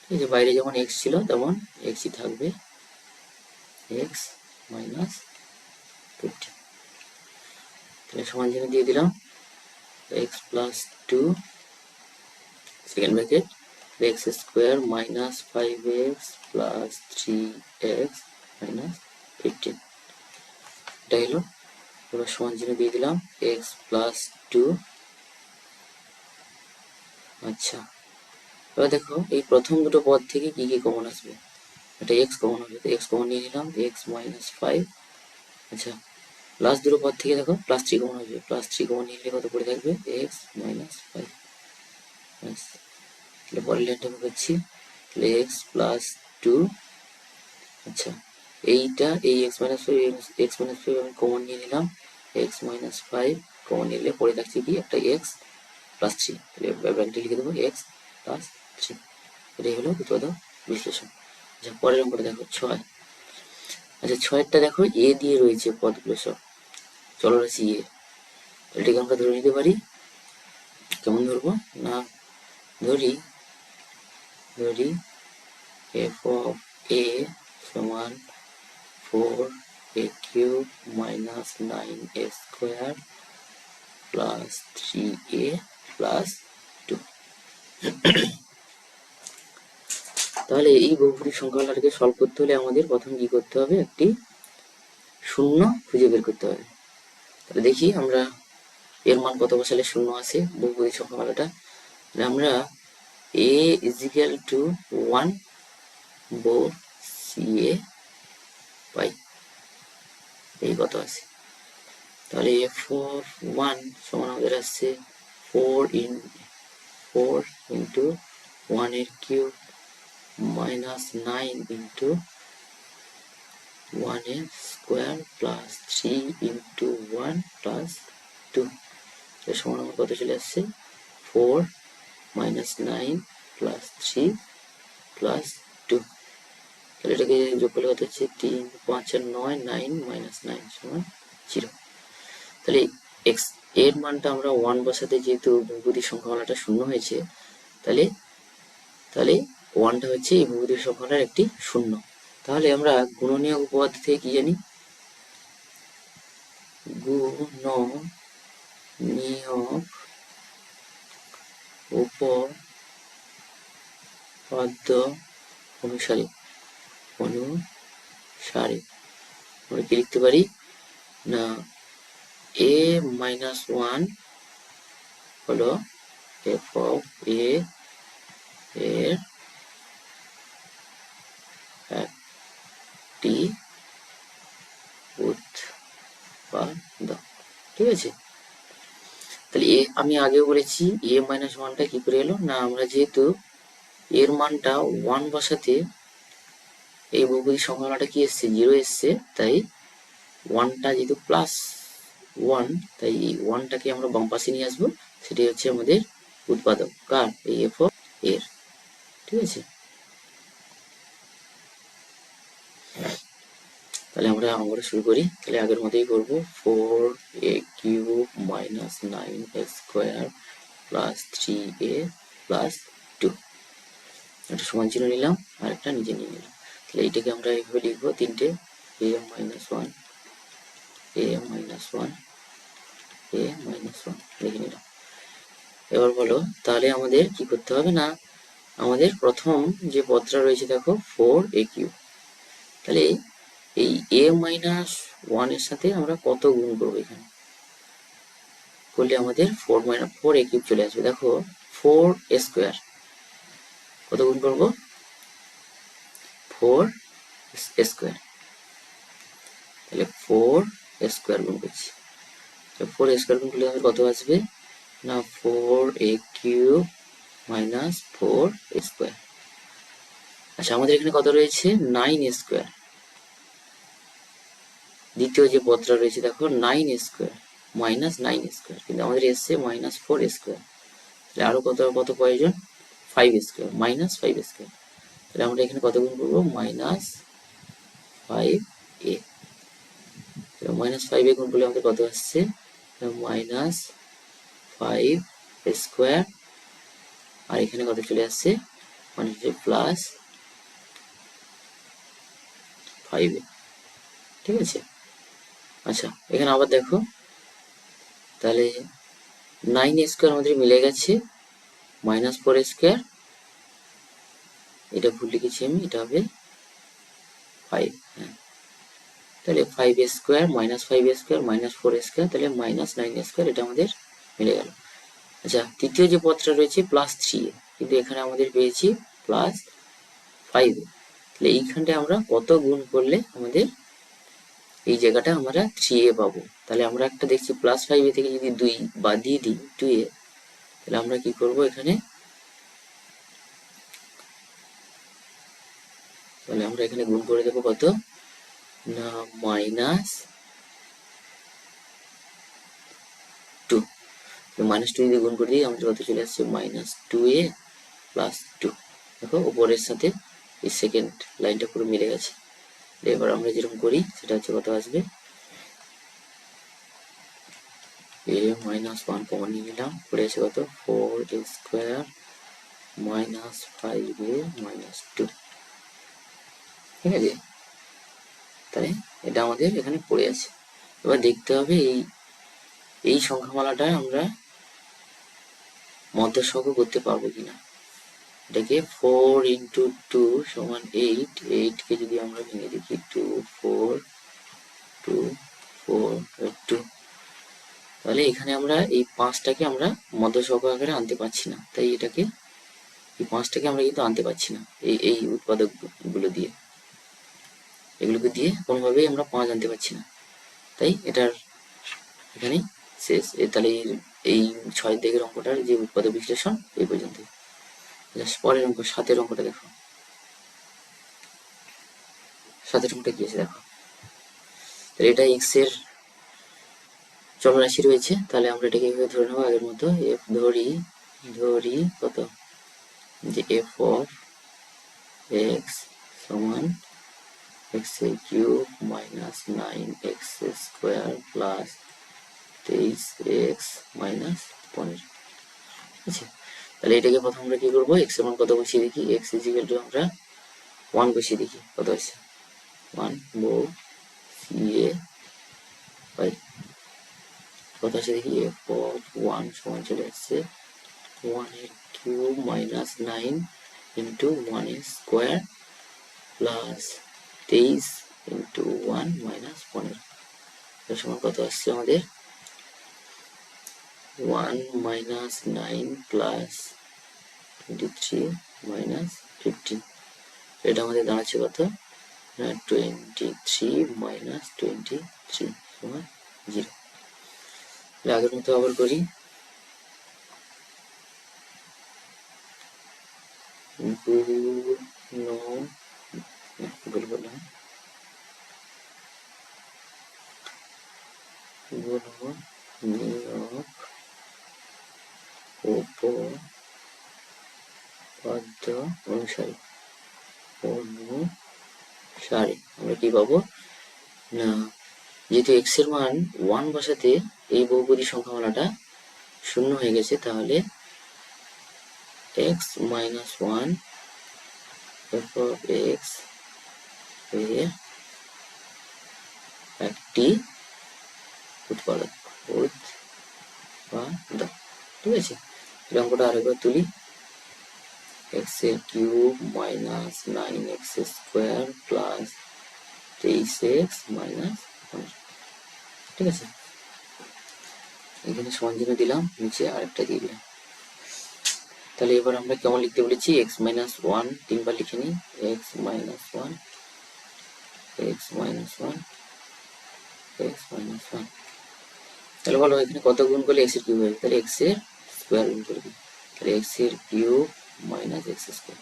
ঠিক আছে, বাইরে যেমন এক্স ছিল তেমন এক্সই থাকবে, এক্স মাইনাস 15। তাহলে সমান চিহ্ন দিয়ে দিলাম, x plus two second bracket x square minus 5x plus 3x minus 15, এটা হলো। এবার সমান চিহ্ন দিয়ে দিলাম এক্স প্লাস টু। আচ্ছা, এবার দেখো এই প্রথম দুটো পদ থেকে কি কি কমন আসবে, এটা এক্স কমন হবে, তো এক্স কমন নিয়ে নিলাম, এক্স মাইনাস 5। আচ্ছা, লাস্ট দুটো পদ থেকে দেখো প্লাস 3 কমন হবে, প্লাস 3 কমন নিয়ে নিলে কত পড়ে থাকবে, এক্স মাইনাস 5। তাহলে পরের লাইনটা আমি করছি, তাহলে এক্স প্লাস টু। আচ্ছা, এইটা এই এক্স মাইনাস 5 আমি কমন নিয়ে নিলাম, এক্স মাইনাস 5 কমন নিলে পড়ে থাকছে কি একটা এক্স প্লাস 3, তাহলে ব্র্যাকেটে লিখে দেবো এক্স প্লাস 3। এটাই হলো উৎপাদক বিশ্লেষণ। আচ্ছা, পরের অঙ্কটা দেখো 6। আচ্ছা, 6টা দেখো এ দিয়ে রয়েছে পদগুলো সব চলরাশি এ, এটাকে আমরা ধরে নিতে পারি, কেমন ধরবো না, ধরি ধরি এফ অফ এ সমান 4a cube minus 9a square plus 3a plus 2। তাহলে এই বহুপদী সংখ্যাটাকে সলভ করতে হলে আমাদের প্রথম কি করতে হবে, একটি শূন্য খুঁজে বের করতে হবে। তাহলে দেখি আমরা এর মান কত বসালে শূন্য আসে বহুপদী সংখ্যামালাটা। আমরা a is equal to 1 4 ca পাই, এই কত আছে, তাহলে f(1) সমান আমাদের আসছে 4 ইন্টু 1 এর কিউব মাইনাস 9 ইন্টু 1 এর স্কোয়ার প্লাস 3 ইন্টু 1 প্লাস 2, এর সমান আমার কত চলে আসছে 4 মাইনাস 9 প্লাস 3 প্লাস 2, তাহলে এটাকে যোগ করলে কত হচ্ছে 3 5 আর 9 9 মাইনাস 9 সমান 0। তাহলে x এর মানটা আমরা 1 বসাতে যেহেতু বহুপদীর সংখ্যামালাটা শূন্য হয়েছে, তাহলে তাহলে 1টা হচ্ছে এই বহুপদীর সংখ্যাটার একটি শূন্য। তাহলে আমরা গুণনীয়ক উপপাদ্য থেকে কি জানি, গুণনীয়ক উপপাদ্য অনুসারে আমরা কি লিখতে পারি না, a-1 হলো f of a এর একটি উৎপাদক, ঠিক আছে। তাহলে আমি আগেও বলেছি a-1টা কি করে এলো না, আমরা যেহেতু এর মানটা 1 বসাতে এই বহুপদীর সংখ্যাটা কি এসছে 0 এসছে, তাই 1টা যেহেতু প্লাস 1, তাই এই 1টাকে আমরা বাম পাশে নিয়ে আসবো, সেটাই হচ্ছে আমাদের উৎপাদক কার, এই f of এর, ঠিক আছে। তাহলে আমরা অঙ্কটা শুরু করি, তাহলে আগের মতোই করব, 4a³ minus 9a square plus 3a plus 2, একটা সমান চিহ্ন নিলাম আর একটা নিচে নিয়ে নিলাম। তাহলে এইটাকে আমরা এইভাবে লিখবো, তিনটে a-1 a-1 a-1 লিখে নিলাম। এবার বলো, তাহলে আমাদের কি করতে হবে না, আমাদের প্রথম যে পদটা রয়েছে দেখো 4a³, তাহলে এই a-1 এর সাথে আমরা কত গুণ করবো, এখানে করলে আমাদের 4a³ চলে আসবে। দেখো 4a স্কোয়ার কত গুণ করবো, 4a স্কোয়ার, তাহলে 4a স্কোয়ার গুণ করছি, 4a স্কোয়ার গুণ করলে আমাদের কত আসবে না 4a³ মাইনাস 4a স্কোয়ার। আচ্ছা, আমাদের এখানে কত রয়েছে 9a স্কোয়ার, দ্বিতীয় যে পদটা রয়েছে দেখো 9a square minus 9a square, কিন্তু আমাদের এসছে মাইনাস 4a স্কোয়ার, তাহলে আরো কত প্রয়োজন 5a square minus 5a square, তাহলে আমরা এখানে কত গুণ করবো মাইনাস 5a, মাইনাস 5a গুণ করলে আমাদের কত আসছে মাইনাস 5 স্কোয়ার, আর এখানে কত চলে আসছে মানে প্লাস 5a, ঠিক আছে। আচ্ছা, এখানে আবার দেখো, তাহলে 9a স্কোয়ার আমাদের মিলে গেছে মাইনাস 4a স্কোয়ার, এটা ভুল লিখেছি আমি, এটা হবে 5, হ্যাঁ, তাহলে 5a square minus 5a square minus 4a square, তাহলে মাইনাস 9a স্কোয়ার, এটা আমাদের মিলে গেল। আচ্ছা, তৃতীয় যে পদটা রয়েছে প্লাস 3a, কিন্তু এখানে আমাদের পেয়েছি প্লাস 5a, তাহলে এইখানটায় আমরা কত গুণ করলে আমাদের এই জায়গাটা আমরা 3a পাবো, তাহলে আমরা একটা দেখছি প্লাস 5a থেকে যদি 2 বাদ দিয়ে দিই 2a, তাহলে আমরা কি করব এখানে, তাহলে আমরা এখানে গুণ করে দেবো কত না মাইনাস 2, মাইনাস 2 যদি গুণ করে দিই আমাদের কত চলে আসছে মাইনাস 2a প্লাস 2, দেখো উপরের সাথে এই সেকেন্ড লাইনটা পুরো মিলে গেছে। এবার আমরা যেরকম করি সেটা হচ্ছে কত আসবে, a-1 কমন নিয়ে নিলাম, পড়ে আছে কত 4a square minus 5a minus 2, ঠিক আছে। তাই এটা আমাদের এখানে পড়ে আছে। এবার দেখতে হবে এই সংখ্যামালাটা আমরা মধ্যস্বর্গ করতে পারবো কিনা, এটাকে 4 ইন্টু 2 সমান 8, 8 কে যদি আমরা ভেঙে দেখি 2 4 2 4 2, তাহলে এখানে আমরা এই 5টাকে আমরা মধ্যস্বর্গ আকারে আনতে পারছি না, তাই এটাকে এই 5টাকে আমরা কিন্তু আনতে পারছি না এই উৎপাদক গুলো দিয়ে, এগুলোকে দিয়ে কোনোভাবেই আমরা 5 আনতে পারছি না, তাই এটার এখানেই শেষ। তাহলে এই 6 দিকের অঙ্কটার যে উৎপাদক বিশ্লেষণ এই পর্যন্ত। পরের অঙ্ক 7-এর অঙ্কটা দেখো। 7-এর অঙ্কটা কি আছে দেখো। তাহলে এটা এক্স এর চলরাশি রয়েছে, তাহলে আমরা এটাকে এইভাবে ধরে নেবো আগের মতো, এফ ধরি কত, যে এফ অফ এক্স সমান এক্স এর cube minus 9x square plus 23x minus 15। ঠিক আছে, তাহলে এটাকে প্রথম আমরা কি করবো, এক্স এর মান কত বসিয়ে দেখি, এক্স ইজিক্যাল টু আমরা 1 বসিয়ে দেখি কত আসছে, 1 বউ সিএ বাই কত আসছে দেখি, এফ অফ 1 সমান চলে আসছে 1 এর কিউব মাইনাস 9 ইন্টু 1 এর স্কোয়ার প্লাস 23 ইন্টু 1 মাইনাস 15, এর সমান কত আসছে আমাদের 1 মাইনাস 9 প্লাস 23 মাইনাস 15, এটা আমাদের দাঁড়াচ্ছে কত, 23 মাইনাস 23 সমান 0। আগের মতো আবার করি, নিয়োগ উপপাদ্য অনুসারে আমরা কি পাবো না, যেহেতু x এর মান 1 বসাতে এই বহুপদী সংখ্যামালাটা শূন্য হয়ে গেছে, তাহলে x minus 1 f of x এর একটি উৎপাদক, ঠিক আছে। এই অঙ্কটা আরেকবার তুলি, x এর cube minus 9x square plus 23x minus 15, ঠিক আছে। এখানে সমান চিহ্ন দিলাম, নিচে আরেকটা দিয়ে দিলাম। তাহলে এবার আমরা কেমন লিখতে বলেছি, x মাইনাস 1 তিনবার লিখে নিই, x minus 1 x minus 1 x minus 1। তাহলে বলো এখানে কত গুণ করলে x এর কিউব হবে, তাহলে x এর স্কোয়ার গুণ করে দিই, তাহলে x এর কিউব মাইনাস x স্কোয়ার।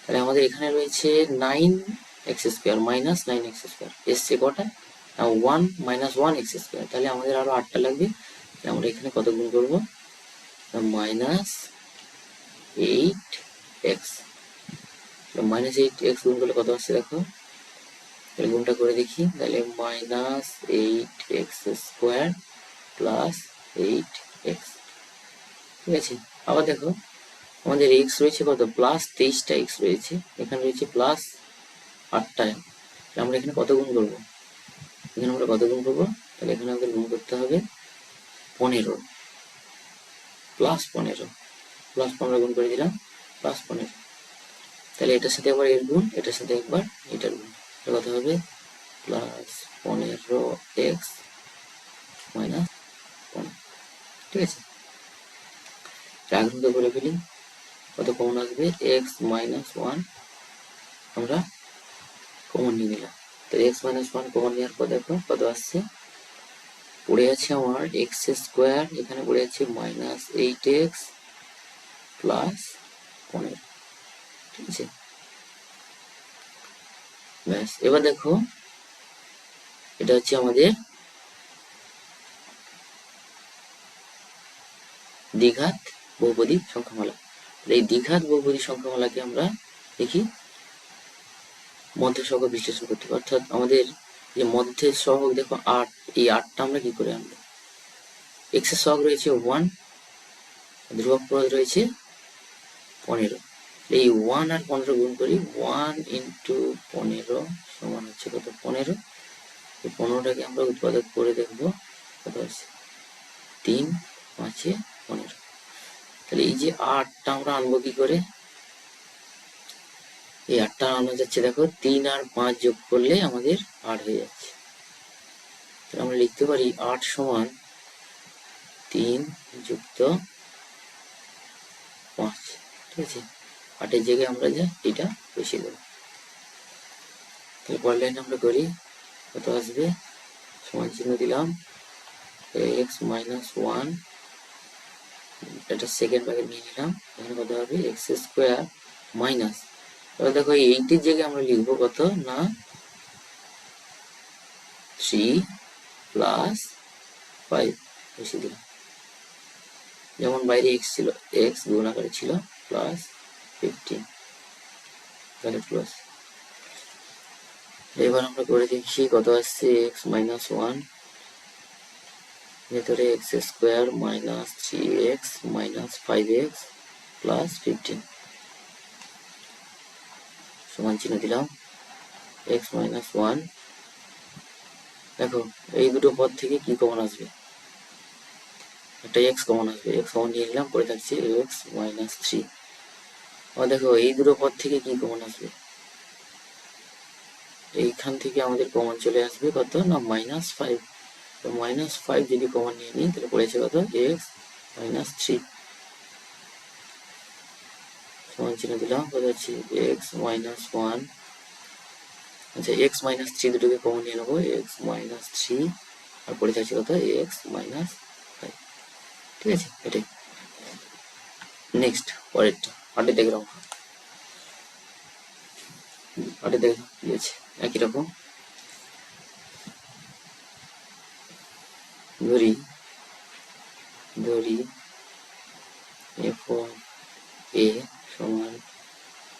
তাহলে আমাদের এখানে রয়েছে 9x square minus 9x square, এসছে কটা, 1 মাইনাস 1x স্কোয়ার, তাহলে আমাদের আরো 8টা লাগবে। আমরা এখানে কত গুণ করবো, মাইনাস 8x, মাইনাস 8x গুণ করলে কত আসছে দেখো, তাহলে গুণটা করে দেখি, তাহলে minus 8x square plus 8x, ঠিক আছে। আবার দেখো আমাদের x রয়েছে কত, প্লাস 23টা x রয়েছে, এখানে রয়েছে প্লাস 8টা, আমরা এখানে কত গুণ করবো, এখানে আমরা কত গুণ করবো, তাহলে এখানে আমাদের গুণ করতে হবে 15 প্লাস 15, প্লাস 15 গুণ করে দিলাম প্লাস 15, তাহলে এটার সাথে আবার এর গুণ, এটার সাথে একবার এটার গুণ, কত হবে প্লাস 15x মাইনাস 15, ঠিক আছে। আগের মতো করে ফেলি, কত কমন আসবে, x মাইনাস 1 আমরা কমন নিয়ে নিলাম, তো x মাইনাস 1 কমন নেওয়ার পর দেখো কত আসছে, পড়ে আছে আমার x স্কোয়ার, এখানে পড়ে আছে মাইনাস 8x প্লাস 15, ঠিক আছে। ব্যাস, এবার দেখো এটা হচ্ছে আমাদের দ্বিঘাত বহুপদী সংখ্যামালা। এই দ্বিঘাত বহুপদী সংখ্যামালাকে আমরা দেখি মধ্যে সহগ বিশ্লেষণ করতে পারি, অর্থাৎ আমাদের যে মধ্যের সহগ দেখো 8, এই 8টা আমরা কি করে আনবো, x এর সহগ রয়েছে 1, ধ্রুবক পদ রয়েছে 15, এই 1 আর 15 গুণ করি, 1 ইন্টু 15 সমান হচ্ছে কত 15, এই 15টাকে আমরা উৎপাদক করে দেখবো কত আছে, 3 5 15, তাহলে এই যে 8টা আমরা আনবো কি করে, এই 8টা আনা যাচ্ছে দেখো 3 আর 5 যোগ করলে আমাদের 8 হয়ে যাচ্ছে, তাহলে আমরা লিখতে পারি 8 সমান 3 যুক্ত 5, ঠিক আছে। 8 এর জায়গায় আমরা যা এটা বসিয়ে দেবো। তাহলে পরের লাইন আমরা করি, কত আসবে, সমান চিহ্ন দিলাম, x মাইনাস 1, এটা সেকেন্ড ব্র্যাকেট নিয়ে নিলাম, এখানে কত হবে এক্স স্কোয়ার মাইনাস, এবার দেখো এই 8 এর জায়গায় আমরা লিখবো কত না 3 প্লাস 5 বসিয়ে দিলাম, যেমন বাইরে x ছিল, x গুণ আকারে ছিল, প্লাস 15, তাহলে প্লাস। এবার আমরা করে দেখি কত আসছে, x মাইনাস 1 ভেতরে x square minus 3x minus 5x plus 15 সমান চিহ্ন দিলাম, x মাইনাস 1, দেখো এই দুটো পদ থেকে কি কমন আসবে, একটা x কমন আসবে, x কমন নিয়ে নিলাম, পরে থাকছে x মাইনাস 3, আবার দেখো এই দুটো পদ থেকে কি কমন আসবে, এইখান থেকে আমাদের কমন চলে আসবে কত না মাইনাস 5, তো মাইনাস 5 যদি কমন নিয়ে নিই তাহলে পড়েছে কত x মাইনাস 3 সমান চিহ্ন দিলাম, কত হচ্ছে x মাইনাস 1, আচ্ছা x মাইনাস 3 দুটোকে কমন নিয়ে নেবো, x মাইনাস 3 আর পড়ে থাকছে কত x মাইনাস 5, ঠিক আছে। এটাই নেক্সট পরেরটা, 8 দেখলাম, 8 দেখলাম কি আছে, একই রকম ধরি f of a সমান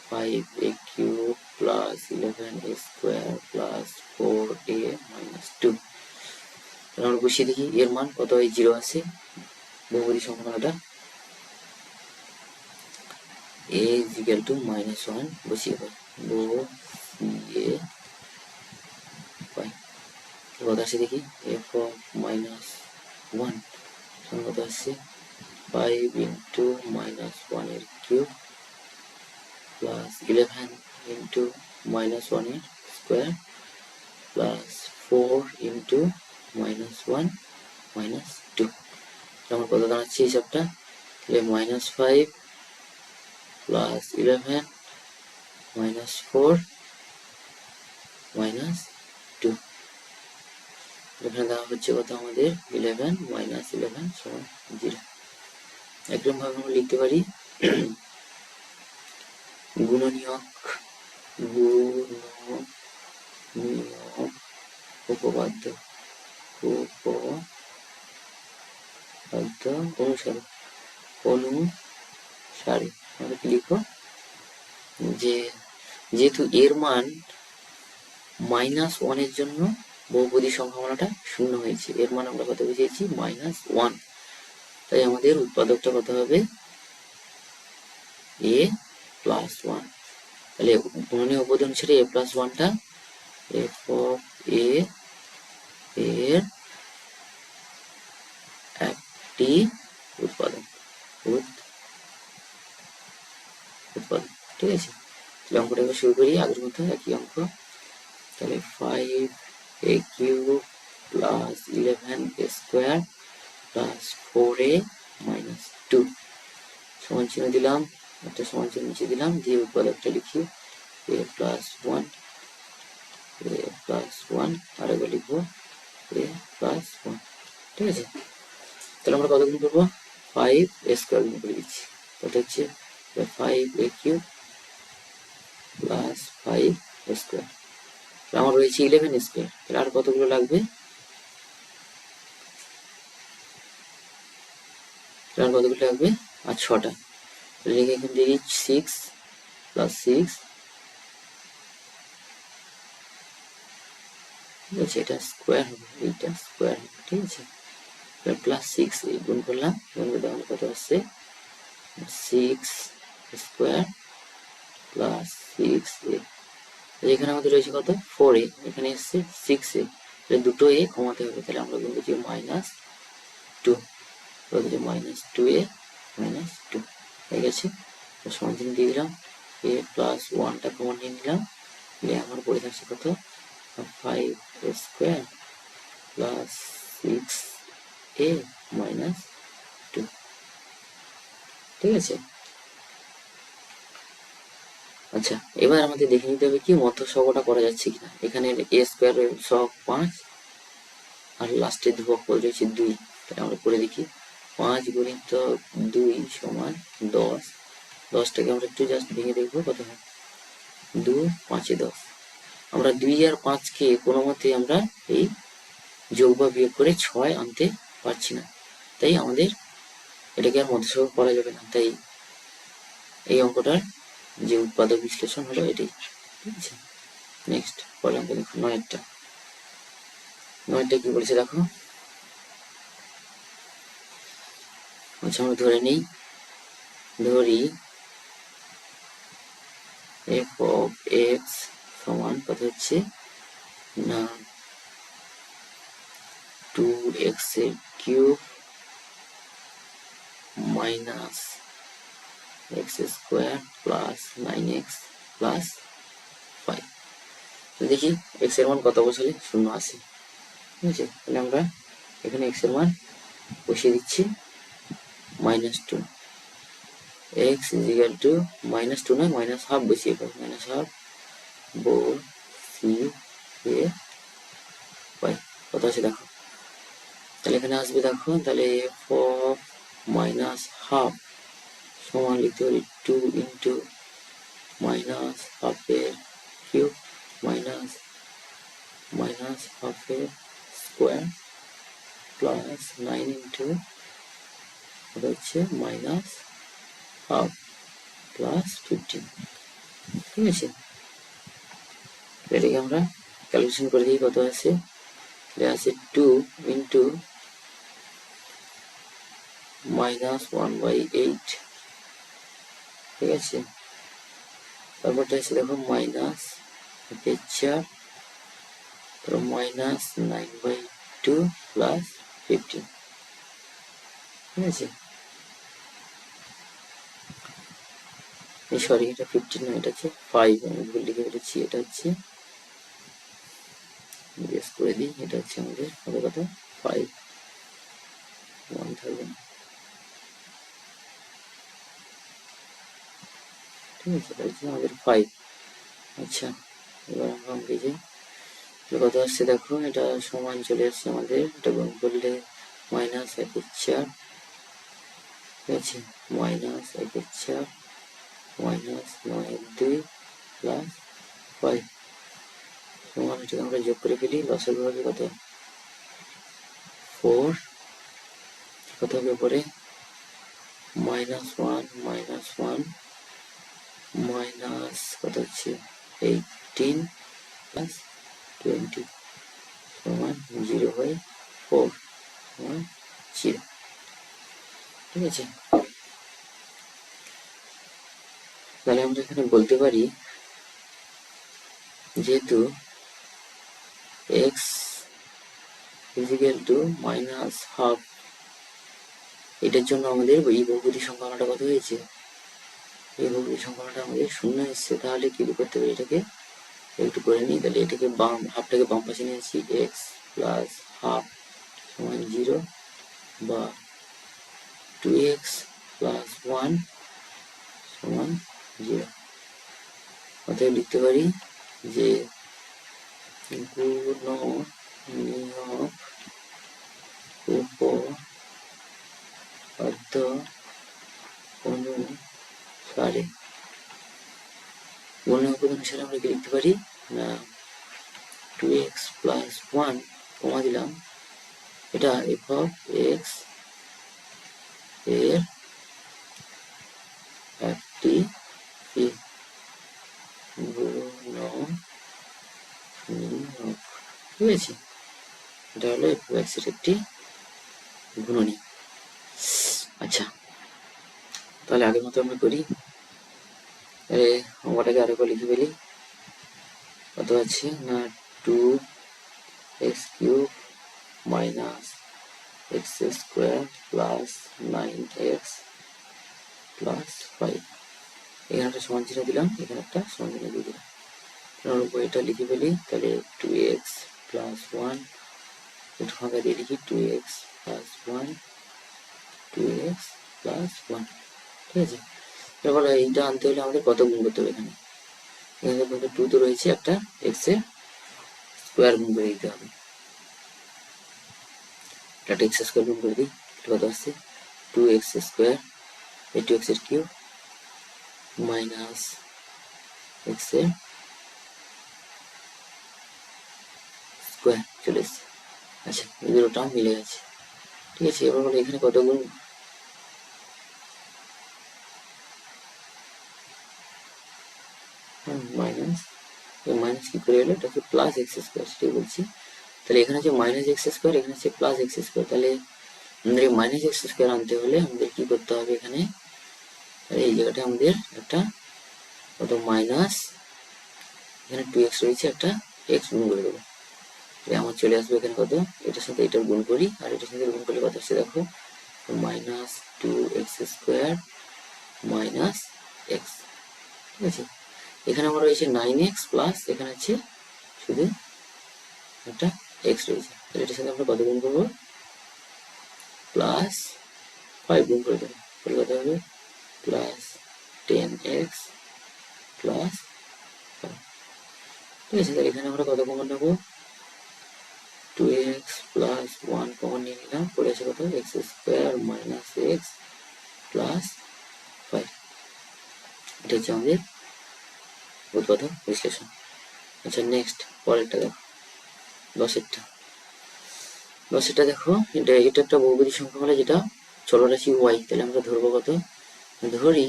5a cube plus 11a square plus 4a minus 2, আমরা বসিয়ে দেখি এর মান কত হয়, 0 আছে, বহুপদী সংখ্যাটা a is equal to minus 1 বসিয়ে পাই, বসিয়ে পাই কত আসে দেখি, f of minus 1 কত আসছে 5 into minus 1 এর কিউব প্লাস 11 into minus 1 এর square plus 4 into minus 1 minus 2, আমার কত দাঁড়াচ্ছে হিসাবটা, তাহলে minus 5 plus 11 minus 4 minus 2, এখানে দেওয়া হচ্ছে কত আমাদের 11 minus 11 সমান 0। একদম ভাবে আমরা লিখতে পারি গুণনীয়ক উপপাদ্য অনুসারে আমরা কি লিখবো, যে যেহেতু এর মান মাইনাস 1 এর জন্য বহুপদী সম্ভাবনাটা শূন্য হয়েছে, এর মান আমরা কত বুঝিয়েছি মাইনাস 1, তাই আমাদের উৎপাদকটা কত হবে a প্লাস 1, তাহলে গুণনীয় উপাদান অনুসারে a প্লাস 1টা f of a এর একটি উৎপাদন, ঠিক আছে। তাহলে অঙ্কটা এবার শুরু করি, আগের মতো একই অঙ্ক, তাহলে 5a cube plus 11a square plus 4a minus 2 সমান চিহ্ন দিলাম, একটা সমান চিহ্ন নিচে দিলাম, দিয়ে উৎপাদকটা লিখি a প্লাস 1 আর একবার লিখবো a প্লাস 1, ঠিক আছে। তাহলে আমরা কত গুণ করবো, 5a স্কোয়ার গুণ করে দিচ্ছি, কত হচ্ছে 5a cube plus 5a square, আমার রয়েছে 11 স্কোয়ার, তাহলে আর কতগুলো লাগবে, আর 6টা, লিখে এখান থেকে 6 প্লাস 6, ঠিক আছে, এটা স্কোয়ার হবে, এইটা স্কোয়ার হবে, ঠিক আছে, প্লাস 6 এই গুণ করলাম, গুণ করে তাহলে কত আসছে 6 স্কোয়ার প্লাস 6a, এখানে আমাদের রয়েছে কত 4a, এখানে এসছে 6a, তাহলে দুটো a কমাতে হবে, তাহলে আমরা গুণ করছি মাইনাস 2, মাইনাস 2a মাইনাস 2 হয়ে গেছে, সমান চিহ্ন দিয়ে দিলাম, a প্লাস 1টা কমন নিয়ে নিলাম, আমার পড়ে থাকছে কত 5a square plus 6a minus 2, ঠিক আছে। আচ্ছা, এবার আমাদের দেখে নিতে হবে কি মধ্যসহগটা করা যাচ্ছে কিনা। এখানে এ স্কোয়ার সহগ 5 আর লাস্টে ধ্রুবক পদ রয়েছে 2, তাহলে আমরা করে দেখি 5 গুণিত 2 সমান 10। 10টাকে আমরা একটু জাস্ট ভেঙে দেখবো কত হয়। 2 5 10। আমরা 2 আর 5কে কোনো মতে আমরা এই যোগ বা বিয়োগ করে 6 আনতে পারছি না, তাই আমাদের এটাকে আর মধ্যসহগ করা যাবে না। তাই এই অঙ্কটার যে উৎপাদক বিশ্লেষণ হলো এটাই। ঠিক আছে, নেক্সট পরের অঙ্ক দেখো 9টা। 9টা কি বলেছে দেখো। আচ্ছা, আমরা ধরে নিই, ধরি f of x সমান কত হচ্ছে না 2x এর cube minus x square plus 9x plus 5। দেখি x এর মান কত বসালে 0 আসে। ঠিক আছে, তাহলে আমরা এখানে x এর মান বসিয়ে দিচ্ছি -2। x is equal to -2 নয় -12 বসিয়ে পাই, -12 বসিয়ে পাই কত আছে দেখো। তাহলে এখানে আসবে দেখো, তাহলে f of -12 সমান লিখতে পারি 2 ইন্টু -12 এর কিউব মাইনাস -12 এর স্কোয়ার প্লাস 9 ইন্টু ওটা হচ্ছে -12 প্লাস 15। ঠিক আছে, এটাকে আমরা ক্যালকুলেশন করে দিই কত আছে। এটা আছে 2 ইন্টু -1/8। ঠিক আছে, তারপরটা আছে দেখো মাইনাস -4 -9/2 প্লাস 15। ঠিক আছে, সরি এটা 15 নয়, এটা হচ্ছে 5, আমি ভুল লিখে ফেলেছি। এটা হচ্ছে গেস করে দিই, এটা হচ্ছে আমাদের কত কত 5 1000। ঠিক আছে, এটা হচ্ছে আমাদের 5। আচ্ছা, এবার আমরা অঙ্কে যাই। কত আসছে দেখো, এটা সমান চলে আসছে আমাদের, এটা গুণ করলে -1/4। ঠিক আছে, -1/4 -9/2 প্লাস 5 সমান, এটাকে আমরা যোগ করে ফেলি, লসাগু হবে কত 4। কত হবে পরে -1 -1 মাইনাস কত হচ্ছে 18 প্লাস 20 সমান 0/4 সমান 0। ঠিক আছে, তাহলে আমরা এখানে বলতে পারি যেহেতু x is equal to -12, এটার জন্য আমাদের এই বহুপদী সংখ্যাটা কত হয়েছে, এই বহুপদী সংখ্যাটা আমাদের 0 এসছে। তাহলে কি করতে পারি, এটাকে একটু করে নিই। তাহলে এটাকে হাফটাকে বাম পাশে নিয়ে আসছি, x প্লাস হাফ সমান 0 বা 2x প্লাস 1 সমান 0। অতএব লিখতে পারি যে গুণনীয়ক উপপাদ্য অনুসারে, গুণনীয়ক উপাদান অনুসারে আমরা কি লিখতে পারি না 2x প্লাস 1 কমা দিলাম, এটা f of x এর একটি গুণনীয়ক। ঠিক আছে, এটা হলো f of x এর একটি গুণনীয়ক। আচ্ছা, তাহলে আগের মতো আমরা করি। অঙ্কটাকে আরেকবার লিখে ফেলি। কত আছে না 2x cube minus x square plus 9x plus 5। এখানে একটা সমান চিহ্ন দিলাম, এখানে একটা সমান চিহ্ন দিয়ে দিলাম। এটা লিখে ফেলি, তাহলে 2x প্লাস 1, একটু ফাঁকা দিয়ে লিখি 2x প্লাস 1 2x প্লাস 1। ঠিক আছে, এবার এইটা আনতে হলে আমাদের কত গুণ করতে হবে এখানে এখানে কিন্তু 2 তো রয়েছে, একটা এক্স এর স্কোয়ার গুণ করে দিতে হবে। একটা এক্স স্কোয়ার গুণ করে দিই, কত আসছে 2x স্কোয়ার, এই 2x এর কিউব মাইনাস এক্স এর স্কোয়ার চলে এসছে। আচ্ছা, এই দুটো টার্ম মিলে গেছে। ঠিক আছে, এবার বলো এখানে কত গুণ মাইনাস, মাইনাস কি করে এলো, এটাকে প্লাস এক্স স্কোয়ার, সেটাই বলছি। তাহলে এখানে হচ্ছে মাইনাস এক্স স্কোয়ার, এখানে হচ্ছে প্লাস এক্স স্কোয়ার। তাহলে আমাদের মাইনাস এক্স স্কোয়ার আনতে হলে আমাদের কি করতে হবে এখানে, এই জায়গাটা আমাদের একটা কত মাইনাস, এখানে 2x রয়েছে, একটা x গুণ করে দেবো। তাহলে আমার চলে আসবে এখানে কত, এটার সাথে এটার গুণ করি, আর এটার সাথে গুণ করলে কত আসছে দেখো, minus 2x square minus x. ঠিক আছে, এখানে আমার রয়েছে 9x প্লাস এখানে হচ্ছে শুধু একটা এক্স রয়েছে। তাহলে এটার সাথে আমরা কত গুণ করবো, প্লাস 5 গুণ করে দেবো, তাহলে কত হবে প্লাস 10x প্লাস 5। ঠিক আছে, তাহলে এখানে আমরা কত কমন নেবো, 2x প্লাস 1 কমন নিয়ে নিলাম, পড়ে আছে কত x square minus x plus 5। এটা হচ্ছে আমাদের উৎপাদক বিশ্লেষণ। আচ্ছা, নেক্সট পরেরটা দেখো, 10এরটা দেখো, এটা একটা বহুপদী সংখ্যা হলে যেটা চলরাশি y, তাহলে আমরা ধরবো কত, ধরি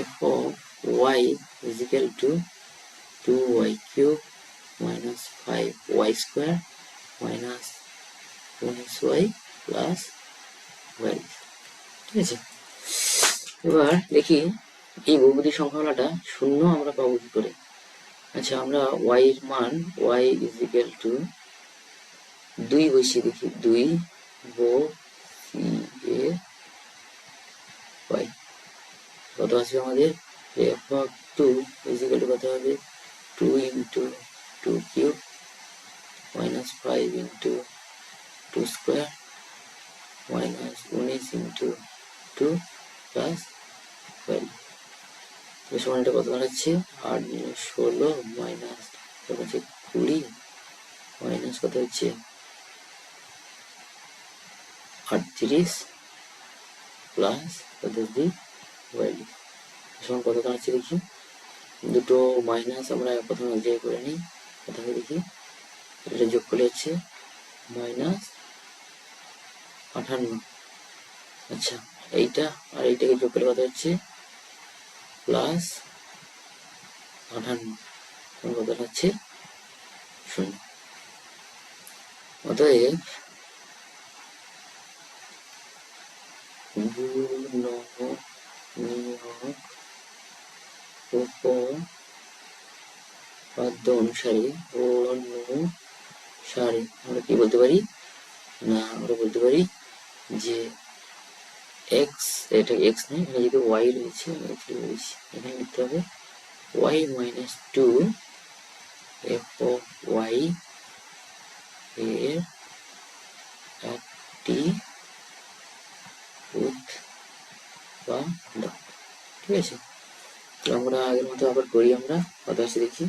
f of y is equal to 2y cube minus 5y square minus 19y plus y। ঠিক আছে, এবার দেখি এই বহুপদী সংখ্যাটা শূন্য আমরা পাবো কি করে। আচ্ছা, আমরা y এর মান y is equal to 2 বসিয়ে দেখি, 2 বসিয়ে y কত আসবে আমাদের, f of 2 is equal to কত হবে, 2 into 2 cube minus 5 into 2 square minus 19 into 2 plus 12। সমান এটা কত দাঁড়াচ্ছে, 8 16 মাইনাস কত হচ্ছে 20 মাইনাস কত হচ্ছে 38 প্লাস কত হচ্ছে 42। সমান কত দাঁড়াচ্ছে দেখি, দুটো মাইনাস আমরা প্রথমে এক জায়গায় করে নিই, কত হবে দেখি, এটা যোগ করলে হচ্ছে মাইনাস 58। আচ্ছা, এইটা আর এইটাকে যোগ করলে কত হচ্ছে প্লাস 58, কত হচ্ছে 0। অতএব গুণনীয়ক উপপাদ্য অনুসারে আমরা কি বলতে পারি না, আমরা বলতে পারি যে এক্স, এটা এক্স নেই, এখানে যদি ওয়াই রয়েছে, এখানে লিখতে হবে y minus 2 f of y এর একটি উৎপাদক। ঠিক আছে, তো আমরা আগের মতো আবার করি, আমরা কত আছে দেখি,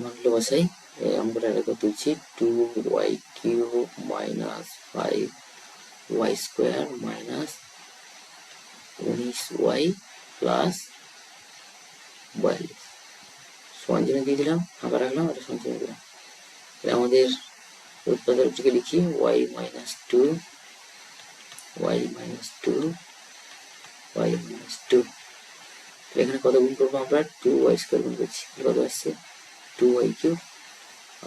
মানগুলো বসাই, আমরা এটা তুলছি 2y cube minus 5y square minus 19y plus 42 সমান চিহ্ন দিয়ে দিলাম, ফাঁকা রাখলাম, এটা সমান চিহ্ন দিলাম। তাহলে আমাদের উৎপাদকটিকে লিখি y minus 2 y minus 2 y minus 2। এখানে কত গুণ করবো আমরা, 2y স্কোয়ার গুণ করছি, কত আসছে 2y কিউব,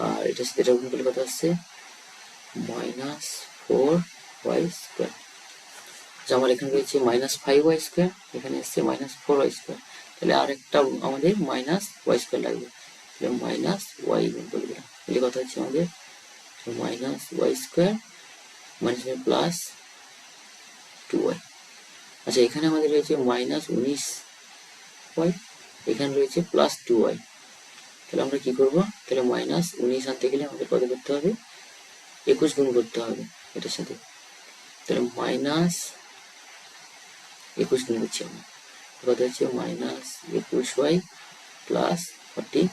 আর এটার সাথে এটা গুণ করলে কত আসছে মাইনাস 4y স্কোয়ার। আমার এখানে রয়েছে মাইনাস 5y স্কোয়ার, এখানে এসছে মাইনাস 4y স্কোয়ার, তাহলে আর একটা আমাদের মাইনাস y স্কোয়ার লাগবে, তাহলে মাইনাস y গুণ করে দিলাম, তাহলে কথা হচ্ছে আমাদের minus y square minus plus 2y। আচ্ছা, এখানে আমাদের রয়েছে মাইনাস 19y, এখানে রয়েছে প্লাস 2y। তাহলে আমরা কি করব, তাহলে মাইনাস 19 আনতে গেলে আমাদের কত করতে হবে, 21 গুণ করতে হবে এটার সাথে, তাহলে মাইনাস 21 নিয়ে নিচ্ছি আমরা, কত হচ্ছে -21y প্লাস 42।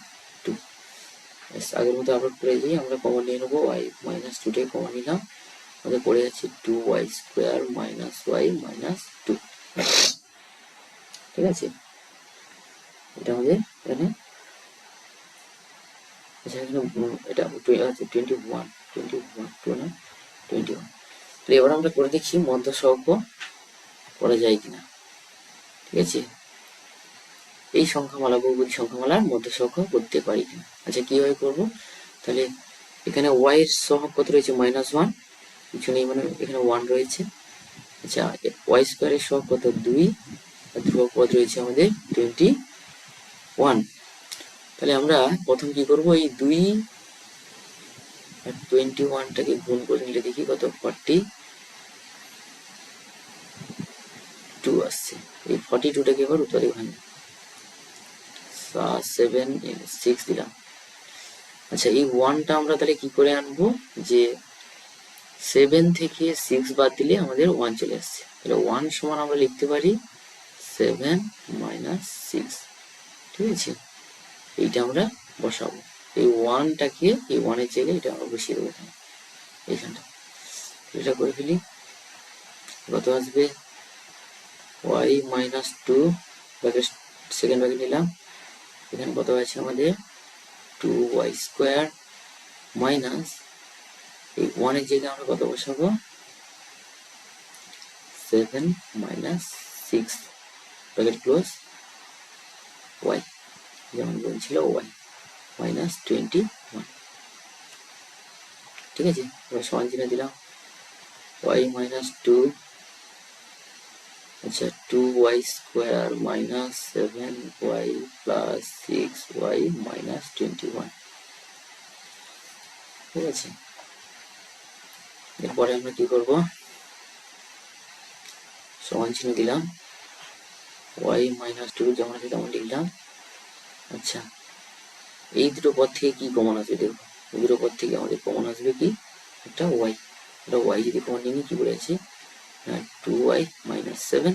আগের মতো আবার করে দিই, আমরা কমন নিয়ে নেবো, y -2টাকে কমন নিলাম, আমাদের পড়ে যাচ্ছে 2y² -y -2। ঠিক আছে, এটা আমাদের এখানে, আচ্ছা এখানে এটা 21 তাহলে এবার আমরা করে দেখি মধ্য সহগ করা যায় কিনা। ঠিক আছে, এই সংখ্যামালা বহুপদী সংখ্যামালার মধ্য সহগ করতে পারি কিনা। আচ্ছা কিভাবে করবো, তাহলে এখানে y এর সহগ কত রয়েছে -1, কিছু নেই মানে এখানে 1 রয়েছে। আচ্ছা y² এর সহগ কত 2, আর ধ্রুবক পদ রয়েছে আমাদের 21। তাহলে আমরা প্রথম কি করব, এই 2 আর 21টাকে গুণ করে নিলে দেখি কত 42 আসছে। এই 42টাকে এবার উত্তরে ভাঙি, 7 6 দিলাম। আচ্ছা এই 1টা আমরা তাহলে কি করে আনবো, যে 7 থেকে 6 বাদ দিলে আমাদের 1 চলে আসছে, তাহলে 1 সমান আমরা লিখতে পারি 7 - 6। ঠিক আছে, এইটা আমরা বসাবো, এই 1টাকে এই 1 এর জায়গায় এটা আমরা বসিয়ে দেবো এখানে, এইখানটা। এটা করে ফেলি, কত আসবে y -2 ব্র্যাকেট সেকেন্ড ব্র্যাকেট নিলাম, এখানে কত আছে আমাদের 2y² মাইনাস এই 1 এর জায়গায় আমরা কত বসাবো 7 - 6 ব্র্যাকেট ক্লোজ y, যেমন বলছিল y -21। ঠিক আছে, এবার সমান চিহ্ন দিলাম, y -2, আচ্ছা 2y² -7y প্লাস 6y -21। ঠিক আছে, এরপরে আমরা কি করব, সমান চিহ্ন দিলাম, y -2 যেমন আছে তেমন লিখলাম। আচ্ছা এই দুটো পদ থেকে কি কমন আসবে দেখো, এই দুটো পদ থেকে আমাদের কমন আসবে কি একটা y, এটা y যদি কমন নিয়ে কি বলেছে 2y -7।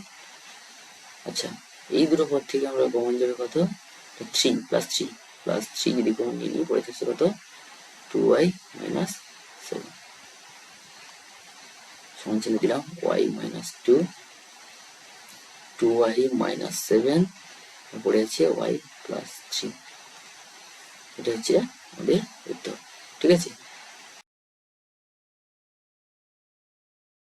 আচ্ছা এই দুটো পদ থেকে আমরা কমন যাবে কত 3 প্লাস 3 যদি কমন নিয়ে নিই পড়ে থাকছে কত 2y -7। সমান চিহ্ন দিলাম y -2 2y -7 পড়ে আছে y + 3। এটা হচ্ছে আমাদের উত্তর। ঠিক আছে।